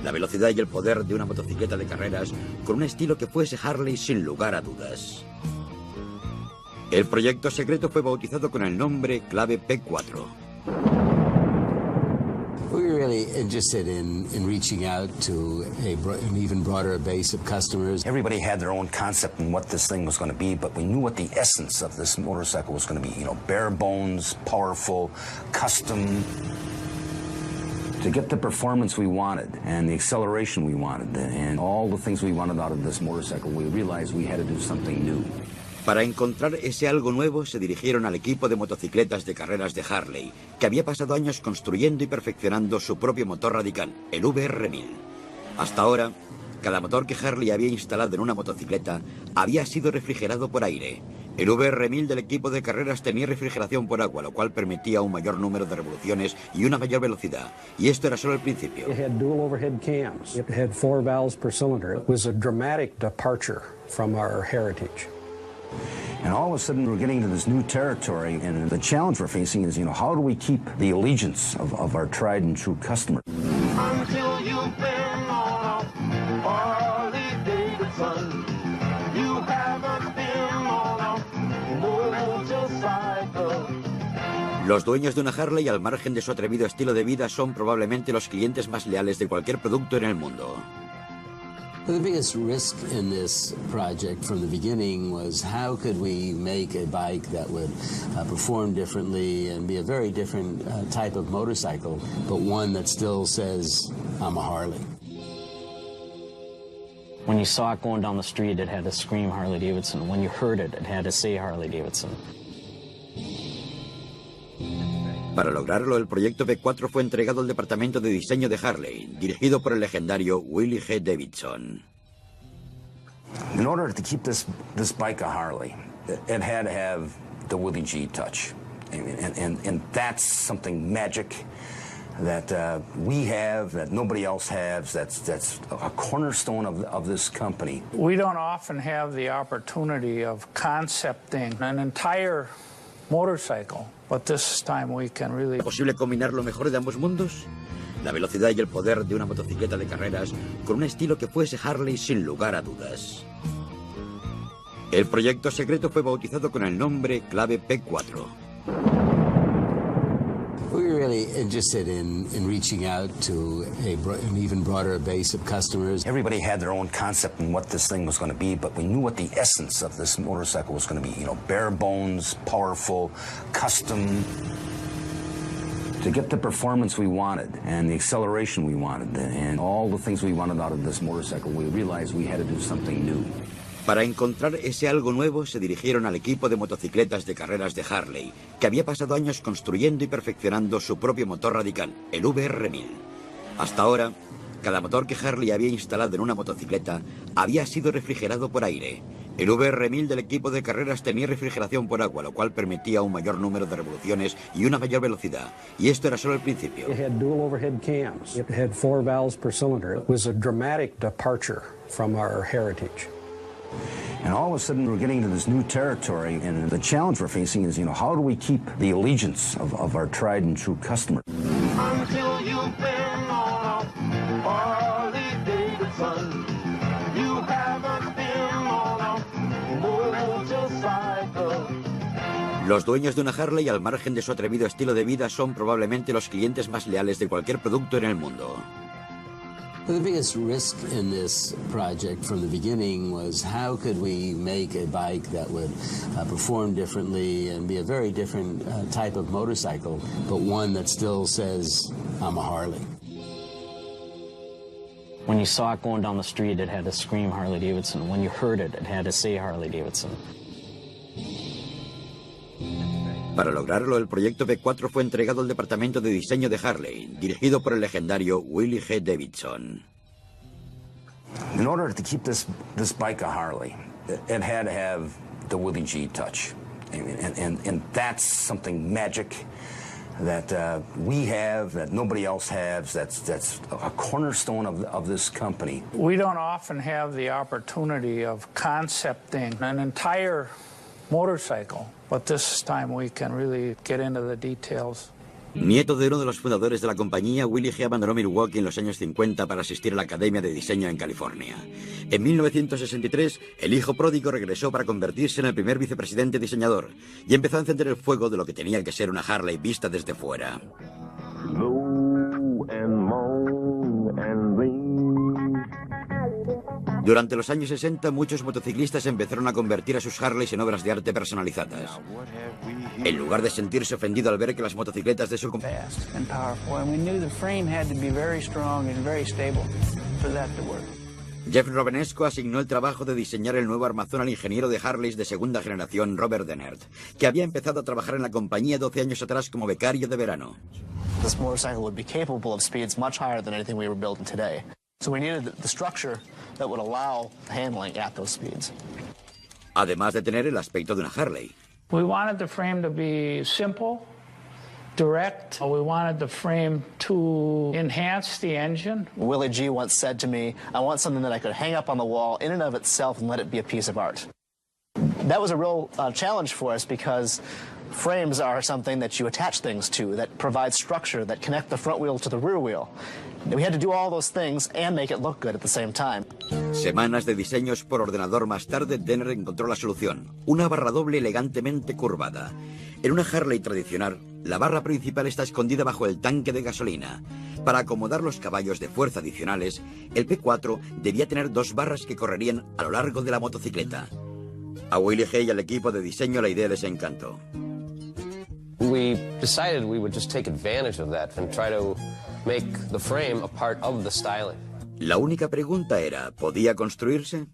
La velocidad y el poder de una motocicleta de carreras con un estilo que fuese Harley sin lugar a dudas. El proyecto secreto fue bautizado con el nombre clave P4. We were really interested in reaching out to an even broader base of customers. Everybody had their own concept in what this thing was going to be, but we knew what the essence of this motorcycle was going to be. You know, bare bones, powerful, custom. To get the performance we wanted and the acceleration we wanted and all the things we wanted out of this motorcycle, we realized we had to do something new. Para encontrar ese algo nuevo, se dirigieron al equipo de motocicletas de carreras de Harley, que había pasado años construyendo y perfeccionando su propio motor radical, el VR1000. Hasta ahora, cada motor que Harley había instalado en una motocicleta había sido refrigerado por aire. El VR1000 del equipo de carreras tenía refrigeración por agua, lo cual permitía un mayor número de revoluciones y una mayor velocidad. Y esto era solo el principio. It had dual overhead cams. It had 4 valves per cylinder. It was a dramatic departure from our heritage. And all of a sudden, we're getting into this new territory, and the challenge we're facing is, you know, how do we keep the allegiance of our tried and true customer? Until you've been on a Harley-Davidson, you haven't been on a motorcycle. Los dueños de una Harley, al margen de su atrevido estilo de vida, son probablemente los clientes más leales de cualquier producto en el mundo. The biggest risk in this project from the beginning was how could we make a bike that would perform differently and be a very different type of motorcycle, but one that still says, I'm a Harley. When you saw it going down the street, it had to scream Harley Davidson. When you heard it, it had to say Harley Davidson. Para lograrlo, el proyecto V4 fue entregado al departamento de diseño de Harley, dirigido por el legendario Willie G. Davidson. In order to keep this bike a Harley, it had to have the Willie G touch. And that's something magic that we have, that nobody else has, that's a cornerstone of this company. We don't often have the opportunity of concepting an entire motorcycle, but this time we can really... ¿Es posible combinar lo mejor de ambos mundos? La velocidad y el poder de una motocicleta de carreras con un estilo que fuese Harley sin lugar a dudas. El proyecto secreto fue bautizado con el nombre clave P4. We were really interested in reaching out to an even broader base of customers. Everybody had their own concept in what this thing was going to be, but we knew what the essence of this motorcycle was going to be. You know, bare bones, powerful, custom. To get the performance we wanted and the acceleration we wanted and all the things we wanted out of this motorcycle, we realized we had to do something new. Para encontrar ese algo nuevo, se dirigieron al equipo de motocicletas de carreras de Harley, que había pasado años construyendo y perfeccionando su propio motor radical, el VR1000. Hasta ahora, cada motor que Harley había instalado en una motocicleta había sido refrigerado por aire. El VR1000 del equipo de carreras tenía refrigeración por agua, lo cual permitía un mayor número de revoluciones y una mayor velocidad. Y esto era solo el principio. It had dual overhead cams. It had 4 valves per cylinder. It was a dramatic departure from our heritage. And all of a sudden, we're getting into this new territory, and the challenge we're facing is, you know, how do we keep the allegiance of our tried and true customer? Until you've been on a Harley Davidson, you haven't been on a motorcycle. Los dueños de una Harley, al margen de su atrevido estilo de vida, son probablemente los clientes más leales de cualquier producto en el mundo. The biggest risk in this project from the beginning was how could we make a bike that would perform differently and be a very different type of motorcycle, but one that still says, I'm a Harley. When you saw it going down the street, it had to scream Harley Davidson. When you heard it, it had to say Harley Davidson. Para lograrlo, el proyecto V4 fue entregado al departamento de diseño de Harley, dirigido por el legendario Willie G. Davidson. In order to keep this bike a Harley, it had to have the Willie G touch. And that's something magic that we have, that nobody else has, that's a cornerstone of this company. We don't often have the opportunity of concepting an entire motorcycle, but this time we can really get into the details. Nieto de uno de los fundadores de la compañía, Willie G. abandonó Milwaukee en los años 50 para asistir a la Academia de Diseño en California. En 1963, el hijo pródigo regresó para convertirse en el primer vicepresidente diseñador y empezó a encender el fuego de lo que tenía que ser una Harley vista desde fuera. Durante los años 60, muchos motociclistas empezaron a convertir a sus Harleys en obras de arte personalizadas. En lugar de sentirse ofendido al ver que las motocicletas de su compañía Jeff Robenesco asignó el trabajo de diseñar el nuevo armazón al ingeniero de Harleys de segunda generación, Robert Dennert, que había empezado a trabajar en la compañía 12 años atrás como becario de verano. This motorcycle would be capable of speeds much higher than anything we were building today. So we needed the structure that would allow handling at those speeds. Además de tener el aspecto de una Harley. We wanted the frame to be simple, direct. We wanted the frame to enhance the engine. Willie G once said to me, I want something that I could hang up on the wall in and of itself and let it be a piece of art. That was a real challenge for us because frames are something that you attach things to, that provide structure, that connect the front wheel to the rear wheel. We had to do all those things and make it look good at the same time. Semanas de diseños por ordenador más tarde, Denner encontró la solución. Una barra doble elegantemente curvada. En una Harley tradicional, la barra principal está escondida bajo el tanque de gasolina. Para acomodar los caballos de fuerza adicionales, el P4 debía tener 2 barras que correrían a lo largo de la motocicleta. A Willie Hay y al equipo de diseño la idea les encantó. We decided we would just take advantage of that and try to make the frame a part of the styling. La única pregunta era, ¿podía construirse?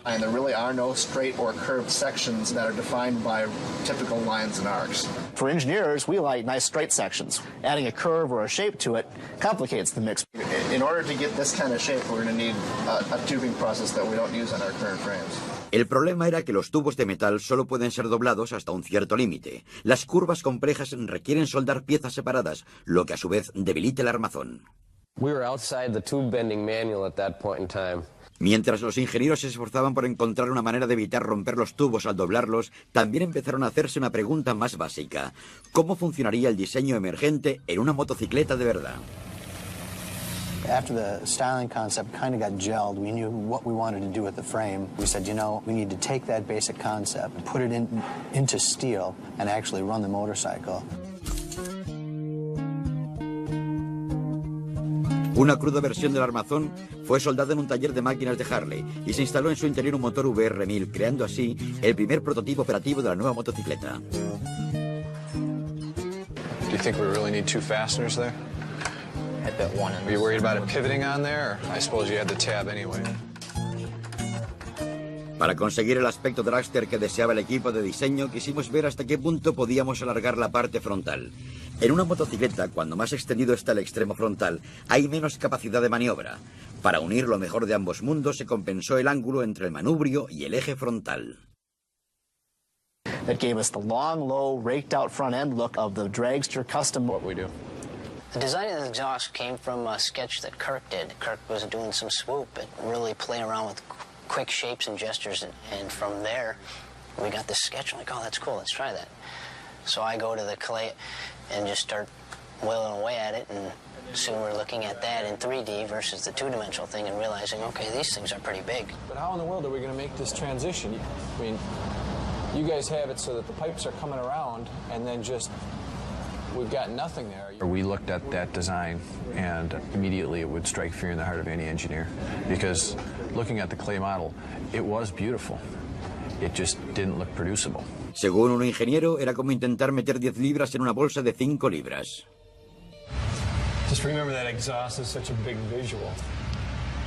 And there really are no straight or curved sections that are defined by typical lines and arcs. For engineers, we like nice straight sections. Adding a curve or a shape to it complicates the mix. In order to get this kind of shape, we're going to need a tubing process that we don't use on our current frames. El problema era que los tubos de metal solo pueden ser doblados hasta un cierto límite. Las curvas complejas requieren soldar piezas separadas, lo que a su vez debilita el armazón. We were outside the tube bending manual at that point in time. Mientras los ingenieros se esforzaban por encontrar una manera de evitar romper los tubos al doblarlos, también empezaron a hacerse una pregunta más básica. ¿Cómo funcionaría el diseño emergente en una motocicleta de verdad? After the styling concept kind of got gelled, we knew what we wanted to do with the frame. We said, you know, we need to take that basic concept and put it into steel and actually run the motorcycle. Una cruda versión del armazón fue soldada en un taller de máquinas de Harley y se instaló en su interior un motor VR1000, creando así el primer prototipo operativo de la nueva motocicleta. Do you think we really need 2 fasteners there? I bet one. Are you worried about it pivoting on there? Or I suppose you had the tab anyway. Para conseguir el aspecto dragster que deseaba el equipo de diseño, quisimos ver hasta qué punto podíamos alargar la parte frontal. En una motocicleta, cuando más extendido está el extremo frontal, hay menos capacidad de maniobra. Para unir lo mejor de ambos mundos, se compensó el ángulo entre el manubrio y el eje frontal. That gave us the long, low, raked out front end look of the dragster custom. What we do. The design of the exhaust came from a sketch that Kirk did. Kirk was doing some swoop and really playing around with quick shapes and gestures, and from there we got this sketch. I'm like, oh, that's cool, let's try that. So I go to the clay and just start whittling away at it, and soon we're looking at that in 3D versus the 2-dimensional thing and realizing, okay, these things are pretty big. But how in the world are we going to make this transition? I mean, you guys have it so that the pipes are coming around and then just we've got nothing there. We looked at that design and immediately it would strike fear in the heart of any engineer, because looking at the clay model, it was beautiful. It just didn't look producible. Según un ingeniero, era como intentar meter 10 libras en una bolsa de 5 libras. Just remember that exhaust is such a big visual.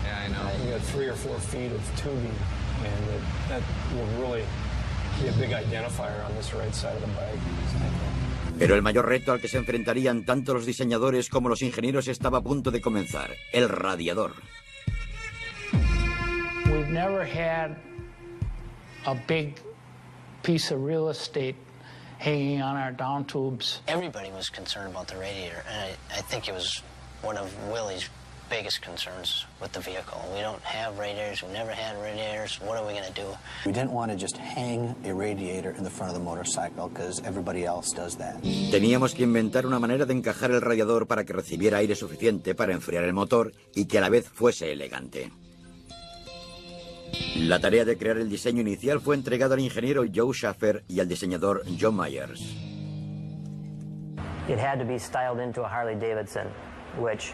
Yeah, I know. You got 3 or 4 feet of tubing, and that will really be a big identifier on this right side of the bike. Pero el mayor reto al que se enfrentarían tanto los diseñadores como los ingenieros estaba a punto de comenzar: el radiador. We've never had a big piece of real estate hanging on our down tubes. Everybody was concerned about the radiator, and I think it was one of Willie's biggest concerns with the vehicle. We don't have radiators, we've never had radiators, what are we going to do? We didn't want to just hang a radiator in the front of the motorcycle because everybody else does that. Teníamos que inventar una manera de encajar el radiador para que recibiera aire suficiente para enfriar el motor y que a la vez fuese elegante. La tarea de crear el diseño inicial fue entregada al ingeniero Joe Schaffer y al diseñador John Myers. It had to be styled into a Harley-Davidson, which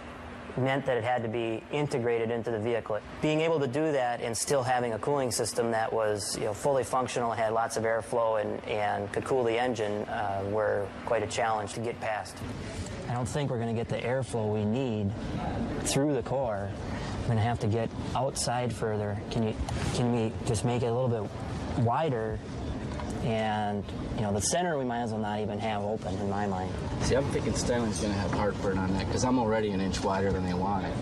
meant that it had to be integrated into the vehicle. Being able to do that and still having a cooling system that was, fully functional, had lots of airflow and could cool the engine were quite a challenge to get past. I don't think we're going to get the airflow we need through the core. I'm going to have to get outside further. Can we just make it a little bit wider? And, the center we might as well not even have open, in my mind. See, I'm thinking styling's going to have heartburn on that, because I'm already an inch wider than they wanted.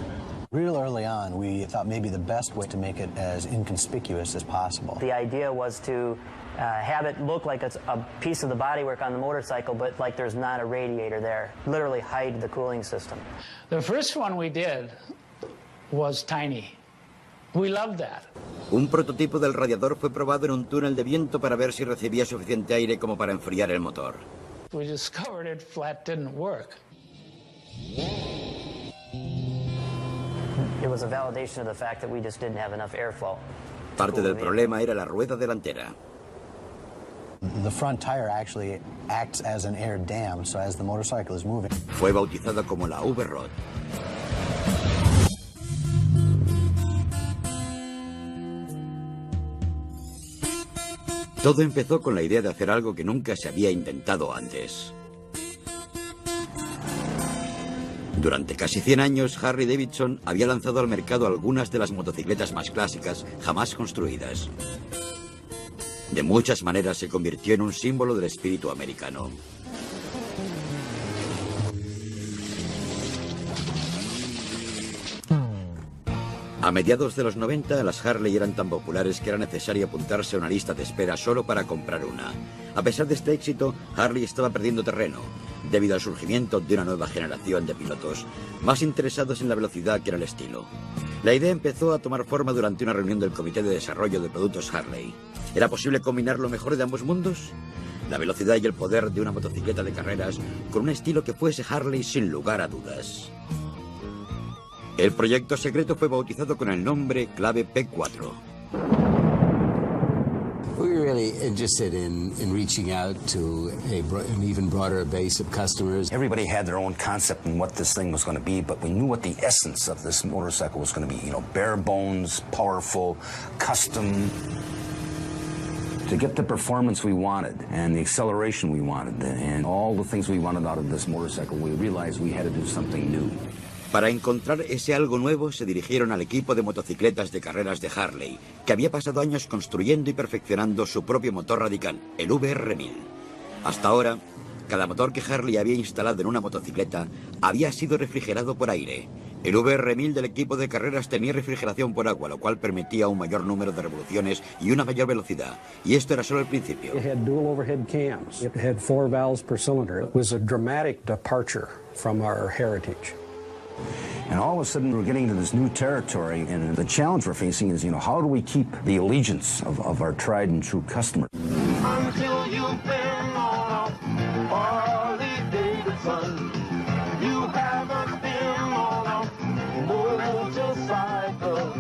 Real early on, we thought maybe the best way to make it as inconspicuous as possible. The idea was to have it look like it's a piece of the bodywork on the motorcycle, but like there's not a radiator there. Literally hide the cooling system. The first one we did was tiny. We loved that. Un prototipo del radiador fue probado en un túnel de viento para ver si recibía suficiente aire como para enfriar el motor. We discovered it flat didn't work. It was a validation of the fact that we just didn't have enough airflow. Parte del problema era la rueda delantera. The front tire actually acts as an air dam, so as the motorcycle is moving. Fue bautizada como la V-Rod. Todo empezó con la idea de hacer algo que nunca se había intentado antes. Durante casi 100 años, Harley Davidson había lanzado al mercado algunas de las motocicletas más clásicas jamás construidas. De muchas maneras se convirtió en un símbolo del espíritu americano. A mediados de los 90, las Harley eran tan populares que era necesario apuntarse a una lista de espera solo para comprar una. A pesar de este éxito, Harley estaba perdiendo terreno, debido al surgimiento de una nueva generación de pilotos, más interesados en la velocidad que en el estilo. La idea empezó a tomar forma durante una reunión del Comité de Desarrollo de Productos Harley. ¿Era posible combinar lo mejor de ambos mundos? La velocidad y el poder de una motocicleta de carreras con un estilo que fuese Harley sin lugar a dudas. El proyecto secreto fue bautizado con el nombre clave P4. We were really interested in reaching out to an even broader base of customers. Everybody had their own concept in what this thing was going to be, but we knew what the essence of this motorcycle was going to be. You know, bare bones, powerful, custom. To get the performance we wanted and the acceleration we wanted and all the things we wanted out of this motorcycle, we realized we had to do something new. Para encontrar ese algo nuevo, se dirigieron al equipo de motocicletas de carreras de Harley, que había pasado años construyendo y perfeccionando su propio motor radical, el VR1000. Hasta ahora, cada motor que Harley había instalado en una motocicleta había sido refrigerado por aire. El VR1000 del equipo de carreras tenía refrigeración por agua, lo cual permitía un mayor número de revoluciones y una mayor velocidad. Y esto era solo el principio. It had dual overhead cams. It had 4 valves per cylinder. It was a dramatic departure from our heritage. And all of a sudden, we're getting into this new territory, and the challenge we're facing is, how do we keep the allegiance of our tried and true customer? Until you've been on a Harley Davidson, you haven't been on a motorcycle.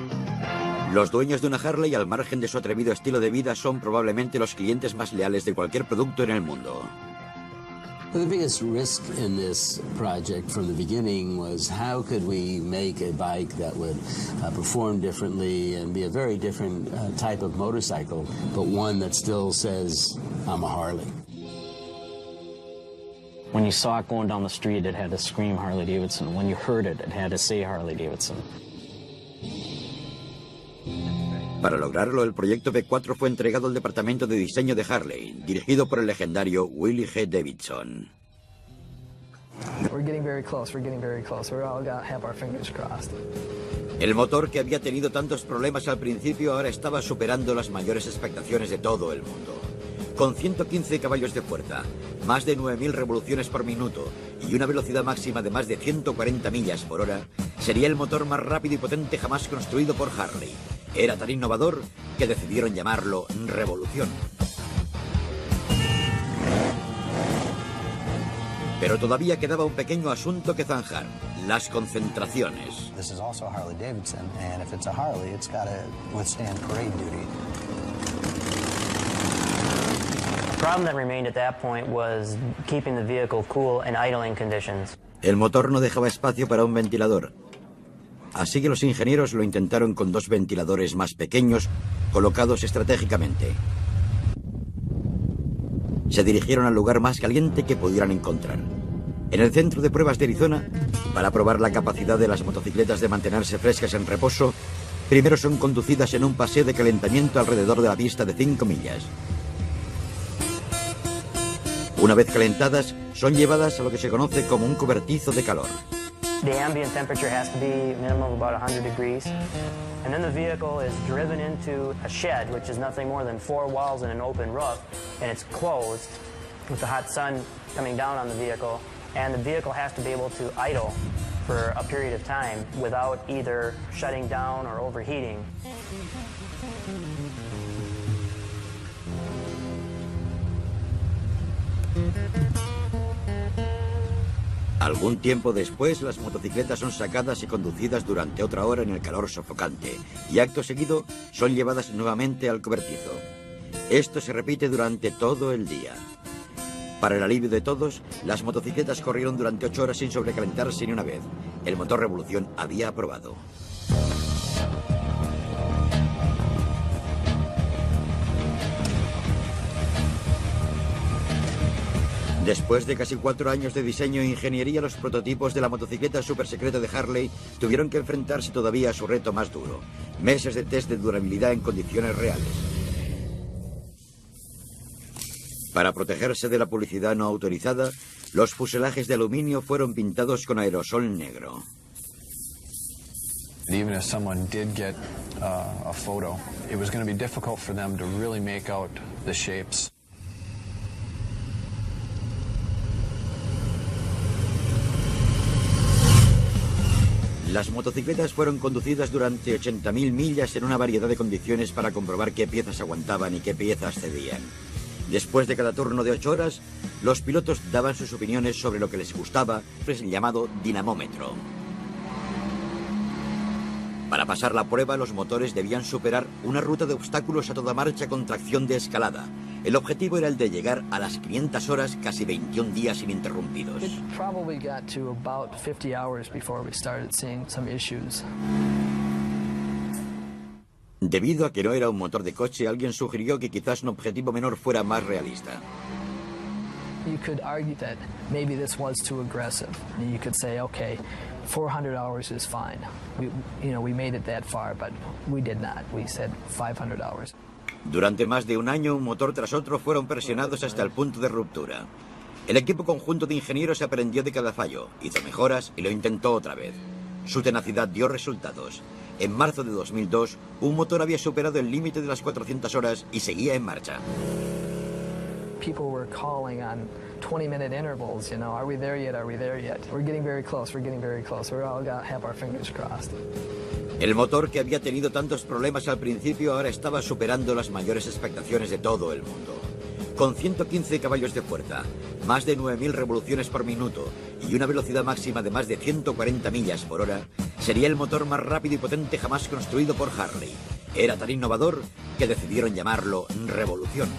Los dueños de una Harley, al margen de su atrevido estilo de vida, son probablemente los clientes más leales de cualquier producto en el mundo. Well, the biggest risk in this project from the beginning was how could we make a bike that would perform differently and be a very different type of motorcycle, but one that still says, I'm a Harley. When you saw it going down the street, it had to scream Harley Davidson. When you heard it, it had to say Harley Davidson. Para lograrlo, el proyecto P4 fue entregado al departamento de diseño de Harley, dirigido por el legendario Willie G. Davidson. We're getting very close. We're all gonna have our fingers crossed. El motor, que había tenido tantos problemas al principio, ahora estaba superando las mayores expectaciones de todo el mundo. Con 115 caballos de fuerza, más de 9.000 revoluciones por minuto y una velocidad máxima de más de 140 millas por hora, sería el motor más rápido y potente jamás construido por Harley. Era tan innovador que decidieron llamarlo Revolución. Pero todavía quedaba un pequeño asunto que zanjar: las concentraciones. This is also a Harley Davidson, and if it's a Harley, it's got to withstand parade duty. The problem that remained at that point was keeping the vehicle cool in idling conditions. El motor no dejaba espacio para un ventilador. Así que los ingenieros lo intentaron con 2 ventiladores más pequeños, colocados estratégicamente. Se dirigieron al lugar más caliente que pudieran encontrar. En el centro de pruebas de Arizona, para probar la capacidad de las motocicletas de mantenerse frescas en reposo, primero son conducidas en un paseo de calentamiento alrededor de la pista de 5 millas. Una vez calentadas, son llevadas a lo que se conoce como un cobertizo de calor. The ambient temperature has to be minimum of about 100 degrees. And then the vehicle is driven into a shed, which is nothing more than 4 walls and an open roof, and it's closed with the hot sun coming down on the vehicle. And the vehicle has to be able to idle for a period of time without either shutting down or overheating. Algún tiempo después, las motocicletas son sacadas y conducidas durante otra hora en el calor sofocante, y acto seguido son llevadas nuevamente al cobertizo. Esto se repite durante todo el día. Para el alivio de todos, las motocicletas corrieron durante 8 horas sin sobrecalentarse ni una vez. El motor Revolución había aprobado. Después de casi 4 años de diseño e ingeniería, los prototipos de la motocicleta supersecreta de Harley tuvieron que enfrentarse todavía a su reto más duro: meses de test de durabilidad en condiciones reales. Para protegerse de la publicidad no autorizada, los fuselajes de aluminio fueron pintados con aerosol negro. Even if someone did get a photo, it was going to be difficult for them to really make out the shapes. Las motocicletas fueron conducidas durante 80.000 millas en una variedad de condiciones para comprobar qué piezas aguantaban y qué piezas cedían. Después de cada turno de 8 horas, los pilotos daban sus opiniones sobre lo que les gustaba, el llamado dinamómetro. Para pasar la prueba, los motores debían superar una ruta de obstáculos a toda marcha con tracción de escalada. El objetivo era el de llegar a las 500 horas, casi 21 días ininterrumpidos. It probably got to about 50 hours before we started seeing some issues. Debido a que no era un motor de coche, alguien sugirió que quizás un objetivo menor fuera más realista. You could argue that maybe this was too aggressive. You could say, okay, 400 hours is fine. We made it that far, but we did not. We said 500 hours. Durante más de un año, un motor tras otro fueron presionados hasta el punto de ruptura. El equipo conjunto de ingenieros aprendió de cada fallo, hizo mejoras y lo intentó otra vez. Su tenacidad dio resultados. En marzo de 2002, un motor había superado el límite de las 400 horas y seguía en marcha. People were calling on 20-minute intervals, are we there yet, are we there yet? We're getting very close, we're getting very close. We're all got to have our fingers crossed. El motor, que había tenido tantos problemas al principio, ahora estaba superando las mayores expectaciones de todo el mundo. Con 115 caballos de fuerza, más de 9.000 revoluciones por minuto y una velocidad máxima de más de 140 millas por hora, sería el motor más rápido y potente jamás construido por Harley. Era tan innovador que decidieron llamarlo Revolución.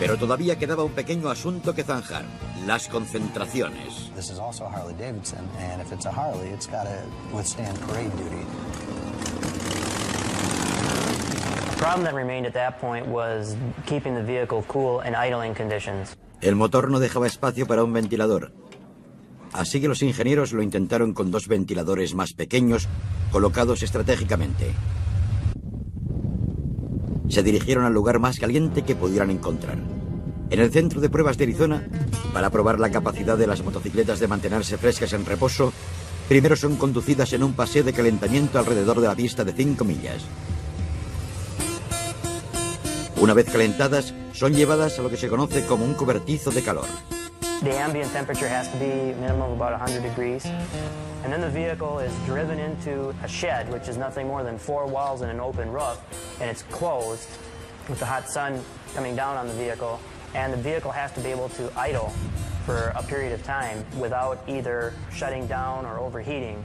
Pero todavía quedaba un pequeño asunto que zanjar: las concentraciones. This is also a Harley Davidson, and if it's a Harley, it's got to withstand parade duty. The problem that remained at that point was keeping the vehicle cool in idling conditions. El motor no dejaba espacio para un ventilador, así que los ingenieros lo intentaron con 2 ventiladores más pequeños colocados estratégicamente. Se dirigieron al lugar más caliente que pudieran encontrar, en el centro de pruebas de Arizona. Para probar la capacidad de las motocicletas de mantenerse frescas en reposo, primero son conducidas en un paseo de calentamiento alrededor de la pista de 5 millas. Una vez calentadas, son llevadas a lo que se conoce como un cobertizo de calor. The ambient temperature has to be minimum of about 100 degrees. And then the vehicle is driven into a shed, which is nothing more than 4 walls and an open roof, and it's closed with the hot sun coming down on the vehicle, and the vehicle has to be able to idle for a period of time without either shutting down or overheating.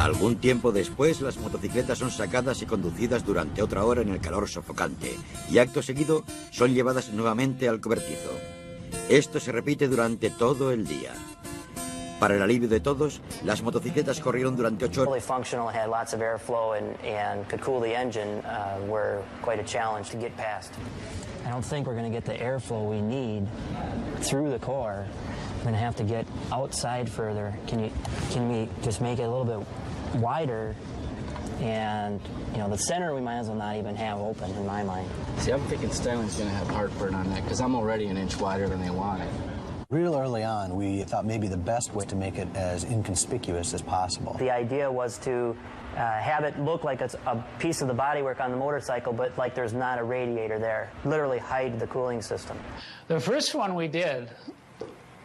Algún tiempo después, las motocicletas son sacadas y conducidas durante otra hora en el calor sofocante, y acto seguido son llevadas nuevamente al cobertizo. Esto se repite durante todo el día. Para el alivio de todos, las motocicletas corrieron durante 8 horas. Fully functional, had lots of airflow and could cool the engine, were quite a challenge to get past. I don't think we're going to get the airflow we need through the core. We're going to have to get outside further. Can we just make it a little bit wider? And, the center we might as well not even have open, in my mind. See, I'm thinking styling's going to have heartburn on that because I'm already an inch wider than they want it. Real early on, we thought maybe the best way to make it as inconspicuous as possible. The idea was to have it look like it's a piece of the bodywork on the motorcycle, but like there's not a radiator there. Literally hide the cooling system. The first one we did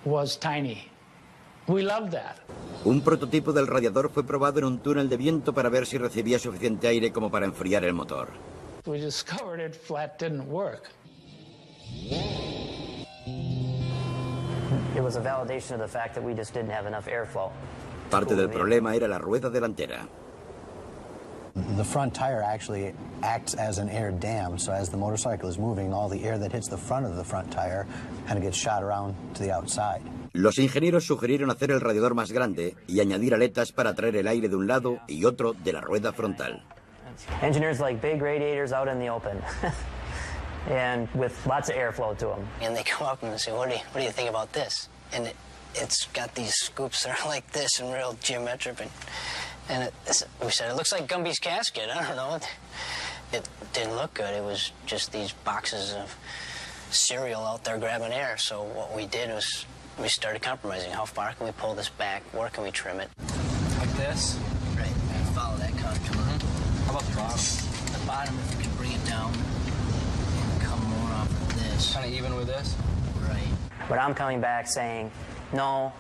was tiny. We loved that. Un prototipo del radiador fue probado en un túnel de viento para ver si recibía suficiente aire como para enfriar el motor. We discovered it flat didn't work. it was a validation of the fact that we just didn't have enough airflow. Parte del problema era la rueda delantera. The front tire actually acts as an air dam, so as the motorcycle is moving, all the air that hits the front of the front tire kind of gets shot around to the outside. Los ingenieros sugirieron hacer el radiador más grande y añadir aletas para traer el aire de un lado y otro de la rueda frontal. Engineers like big radiators out in the open, and with lots of airflow to them. And they come up and say, what do you think about this? And it's got these scoops that are like this and real geometric. And we said, it looks like Gumby's casket. I don't know. It didn't look good. It was just these boxes of cereal out there grabbing air. So what we did was we started compromising. How far can we pull this back? Where can we trim it? Like this? Right. And follow that contour. How about the bottom? The bottom, if we can bring it down and come more off of this. Kind of even with this? Right. But I'm coming back saying, no,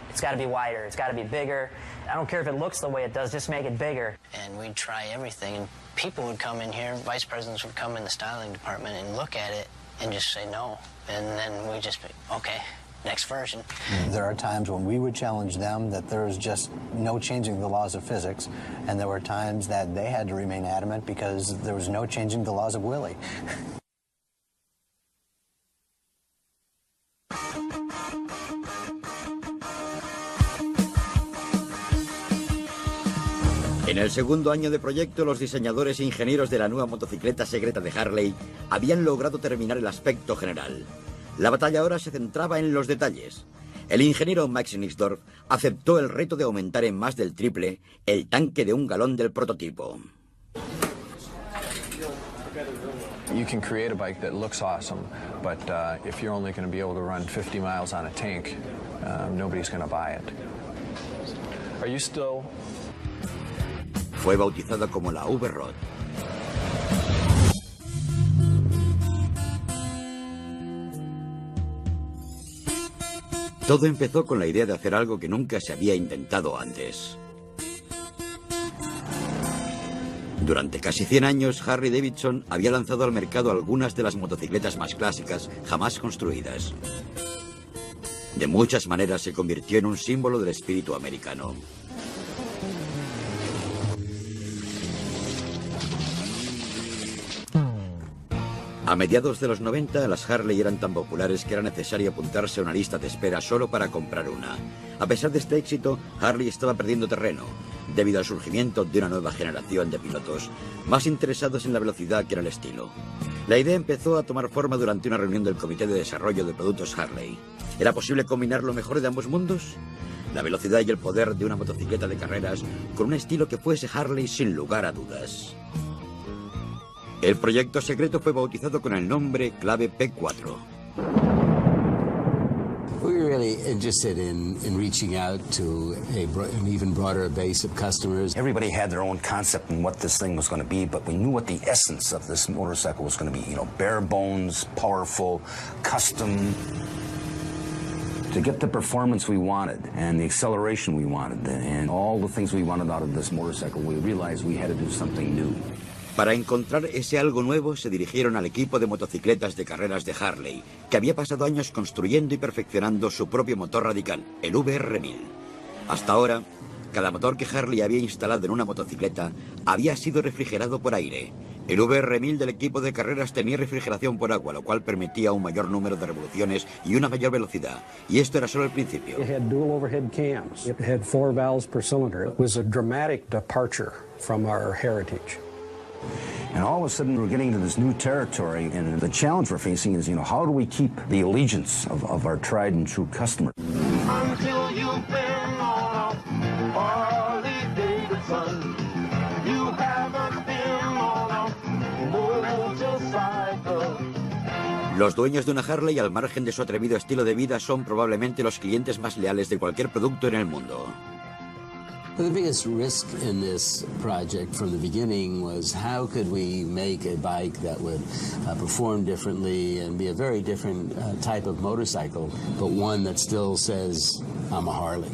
it's got to be wider. It's got to be bigger. I don't care if it looks the way it does, just make it bigger. And we'd try everything. And people would come in here, vice presidents would come in the styling department and look at it and just say no. And then we just be, okay, next version. There are times when we would challenge them that there is just no changing the laws of physics, and there were times that they had to remain adamant because there was no changing the laws of Willie. En el segundo año de proyecto, los diseñadores e ingenieros de la nueva motocicleta secreta de Harley habían logrado terminar el aspecto general. La batalla ahora se centraba en los detalles. El ingeniero Max Nixdorf aceptó el reto de aumentar en más del triple el tanque de 1 galón del prototipo. You can create a bike that looks awesome, but if you're only going to be able to run 50 miles on a tank, nobody's going to buy it. Are you still... Fue bautizada como la V-Rod. Todo empezó con la idea de hacer algo que nunca se había intentado antes. Durante casi 100 años, Harley Davidson había lanzado al mercado algunas de las motocicletas más clásicas jamás construidas. De muchas maneras se convirtió en un símbolo del espíritu americano. A mediados de los 90, las Harley eran tan populares que era necesario apuntarse a una lista de espera solo para comprar una. A pesar de este éxito, Harley estaba perdiendo terreno, debido al surgimiento de una nueva generación de pilotos, más interesados en la velocidad que en el estilo. La idea empezó a tomar forma durante una reunión del Comité de Desarrollo de Productos Harley. ¿Era posible combinar lo mejor de ambos mundos? La velocidad y el poder de una motocicleta de carreras con un estilo que fuese Harley sin lugar a dudas. El proyecto secreto fue bautizado con el nombre clave P4. We were really interested in reaching out to an even broader base of customers. Everybody had their own concept in what this thing was going to be, but we knew what the essence of this motorcycle was going to be. You know, bare bones, powerful, custom. To get the performance we wanted and the acceleration we wanted and all the things we wanted out of this motorcycle, we realized we had to do something new. Para encontrar ese algo nuevo, se dirigieron al equipo de motocicletas de carreras de Harley, que había pasado años construyendo y perfeccionando su propio motor radical, el VR1000. Hasta ahora, cada motor que Harley había instalado en una motocicleta había sido refrigerado por aire. El VR1000 del equipo de carreras tenía refrigeración por agua, lo cual permitía un mayor número de revoluciones y una mayor velocidad. Y esto era solo el principio. It had dual overhead cams. It had 4 valves per cylinder. It was a dramatic departure from our heritage. And all of a sudden, we're getting into this new territory, and the challenge we're facing is, how do we keep the allegiance of our tried and true customer? Until you've been on a Harley Davidson, you haven't been on a motorcycle. Los dueños de una Harley, al margen de su atrevido estilo de vida, son probablemente los clientes más leales de cualquier producto en el mundo. The biggest risk in this project from the beginning was how could we make a bike that would perform differently and be a very different type of motorcycle, but one that still says, I'm a Harley.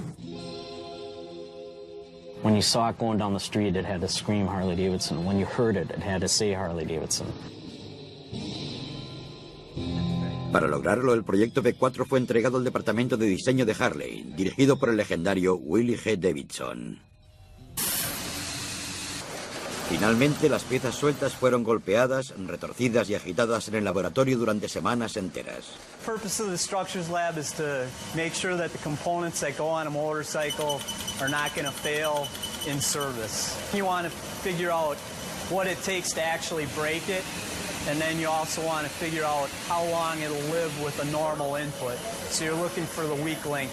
When you saw it going down the street, it had to scream Harley Davidson. When you heard it, it had to say Harley Davidson. Para lograrlo, el proyecto B4 fue entregado al departamento de diseño de Harley, dirigido por el legendario Willie G. Davidson. Finalmente, las piezas sueltas fueron golpeadas, retorcidas y agitadas en el laboratorio durante semanas enteras. The purpose of the structures lab is to make sure that the components that go on a motorcycle are not going to fail in service. You want to figure out what it takes to actually break it, and then you also want to figure out how long it'll live with a normal input. So you're looking for the weak link.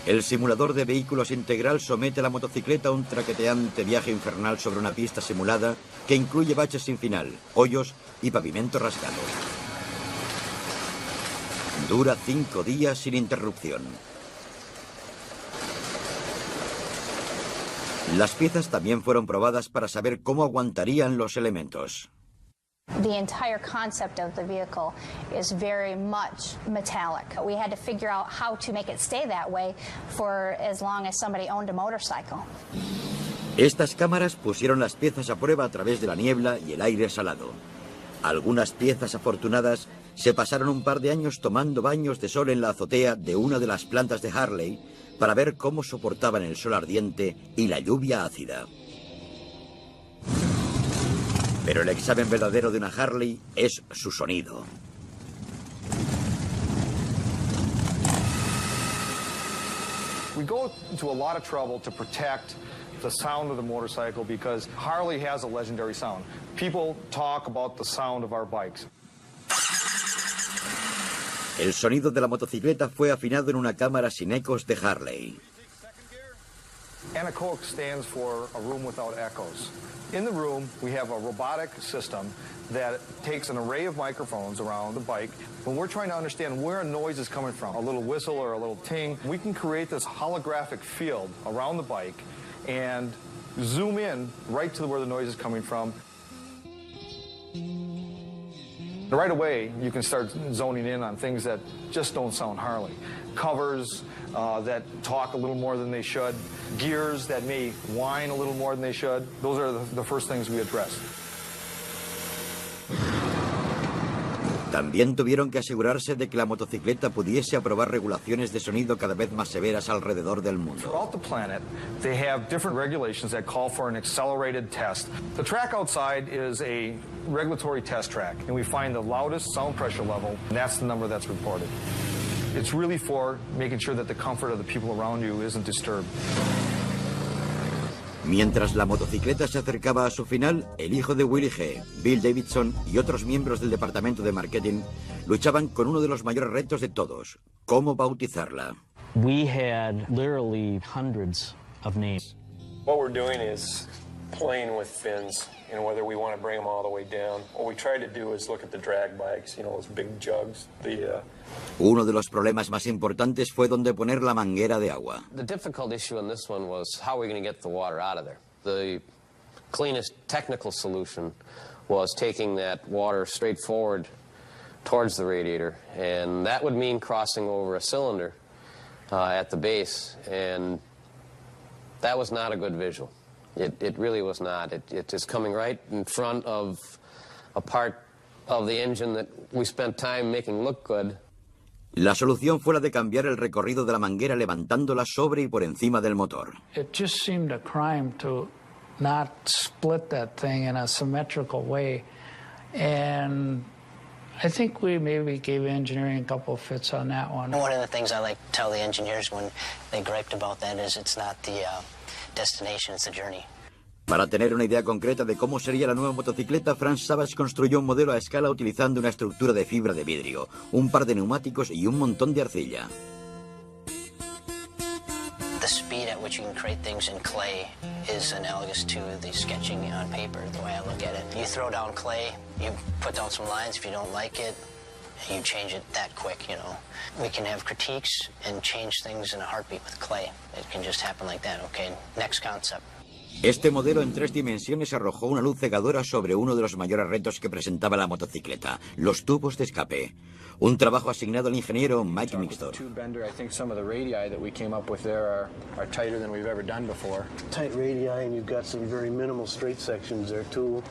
El simulador de vehículos integral somete a la motocicleta a un traqueteante viaje infernal sobre una pista simulada que incluye baches sin final, hoyos y pavimento rasgado. Dura 5 días sin interrupción. Las piezas también fueron probadas para saber cómo aguantarían los elementos. The entire concept of the vehicle is very much metallic. We had to figure out how to make it stay that way for as long as somebody owned a motorcycle. Estas cámaras pusieron las piezas a prueba a través de la niebla y el aire salado. Algunas piezas afortunadas se pasaron un par de años tomando baños de sol en la azotea de una de las plantas de Harley para ver cómo soportaban el sol ardiente y la lluvia ácida. Pero el examen verdadero de una Harley es su sonido. We go to a lot of trouble to protect the sound of the motorcycle because Harley has a legendary sound. People talk about the sound of our bikes. El sonido de la motocicleta fue afinado en una cámara sin ecos de Harley. Anechoic stands for a room without echoes. In the room, we have a robotic system that takes an array of microphones around the bike. When we're trying to understand where a noise is coming from, a little whistle or a little ting, we can create this holographic field around the bike and zoom in right to where the noise is coming from. Right away, you can start zoning in on things that just don't sound Harley. Covers that talk a little more than they should, gears that may whine a little more than they should. Those are the first things we address. También tuvieron que asegurarse de que la motocicleta pudiese aprobar regulaciones de sonido cada vez más severas alrededor del mundo. Throughout the planet, they have different regulations that call for an accelerated test. The track outside is a regulatory test track, and we find the loudest sound pressure level, and that's the number that's reported. It's really for making sure that the comfort of the people around you isn't disturbed. Mientras la motocicleta se acercaba a su final, el hijo de Willie G., Bill Davidson, y otros miembros del departamento de marketing luchaban con uno de los mayores retos de todos: cómo bautizarla. We had literally hundreds of names. What we're doing is playing with fins and whether we want to bring them all the way down. What we try to do is look at the drag bikes, you know, those big jugs. Uno de los problemas más importantes fue dónde poner la manguera de agua. The difficult issue in this one was how are we going to get the water out of there. The cleanest technical solution was taking that water straight forward towards the radiator, and that would mean crossing over a cylinder at the base, and that was not a good visual. It really was not. It is coming right in front of a part of the engine that we spent time making look good. La solución fue la de cambiar el recorrido de la manguera levantándola sobre y por encima del motor. It just seemed a crime to not split that thing in a symmetrical way. And I think we maybe gave engineering a couple of fits on that one. One of the things I like to tell the engineers when they griped about that is it's not the destination, it's the journey. Para tener una idea concreta de cómo sería la nueva motocicleta, Franz Savage construyó un modelo a escala utilizando una estructura de fibra de vidrio, un par de neumáticos y un montón de arcilla. The speed at which you can create things in clay is analogous to the sketching on paper, the way I look at it. You throw down clay, you put down some lines if you don't like it, and you change it that quick, you know. We can have critiques and change things in a heartbeat with clay. It can just happen like that, okay? Next concept. Este modelo en 3 dimensiones arrojó una luz cegadora sobre uno de los mayores retos que presentaba la motocicleta, los tubos de escape. Un trabajo asignado al ingeniero Mike Mixtor. I think some of the radii that we came up with there are tighter than we've ever done before. Tight radii, and you've got some very minimal straight sections there too.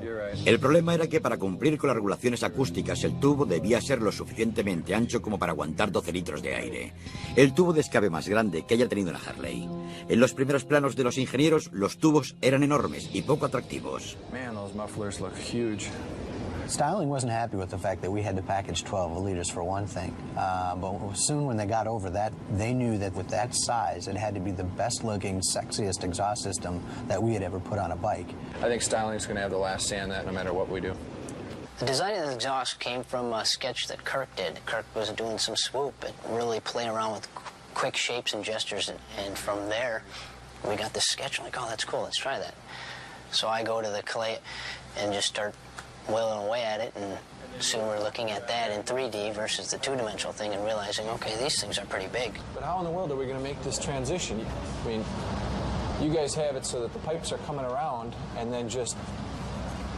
You're right. El problema era que para cumplir con las regulaciones acústicas el tubo debía ser lo suficientemente ancho como para aguantar 12 litros de aire. El tubo de escape más grande que haya tenido la Harley. En los primeros planos de los ingenieros, los tubos eran enormes y poco atractivos. Man, those mufflers look huge. Styling wasn't happy with the fact that we had to package 12 liters for one thing. But soon when they got over that, they knew that with that size, it had to be the best looking, sexiest exhaust system that we had ever put on a bike. I think styling's going to have the last say on that no matter what we do. The design of the exhaust came from a sketch that Kirk did. Kirk was doing some swoop and really playing around with quick shapes and gestures, and from there, we got this sketch. I'm like, oh, that's cool, let's try that. So I go to the clay and just start wailing away at it, and soon we're looking at that in 3D versus the two-dimensional thing and realizing, okay, these things are pretty big. But how in the world are we going to make this transition? I mean, you guys have it so that the pipes are coming around, and then just,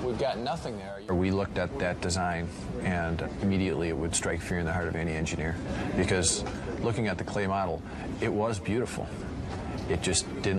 we've got nothing there. We looked at that design, and immediately it would strike fear in the heart of any engineer, because looking at the clay model, it was beautiful. It just didn't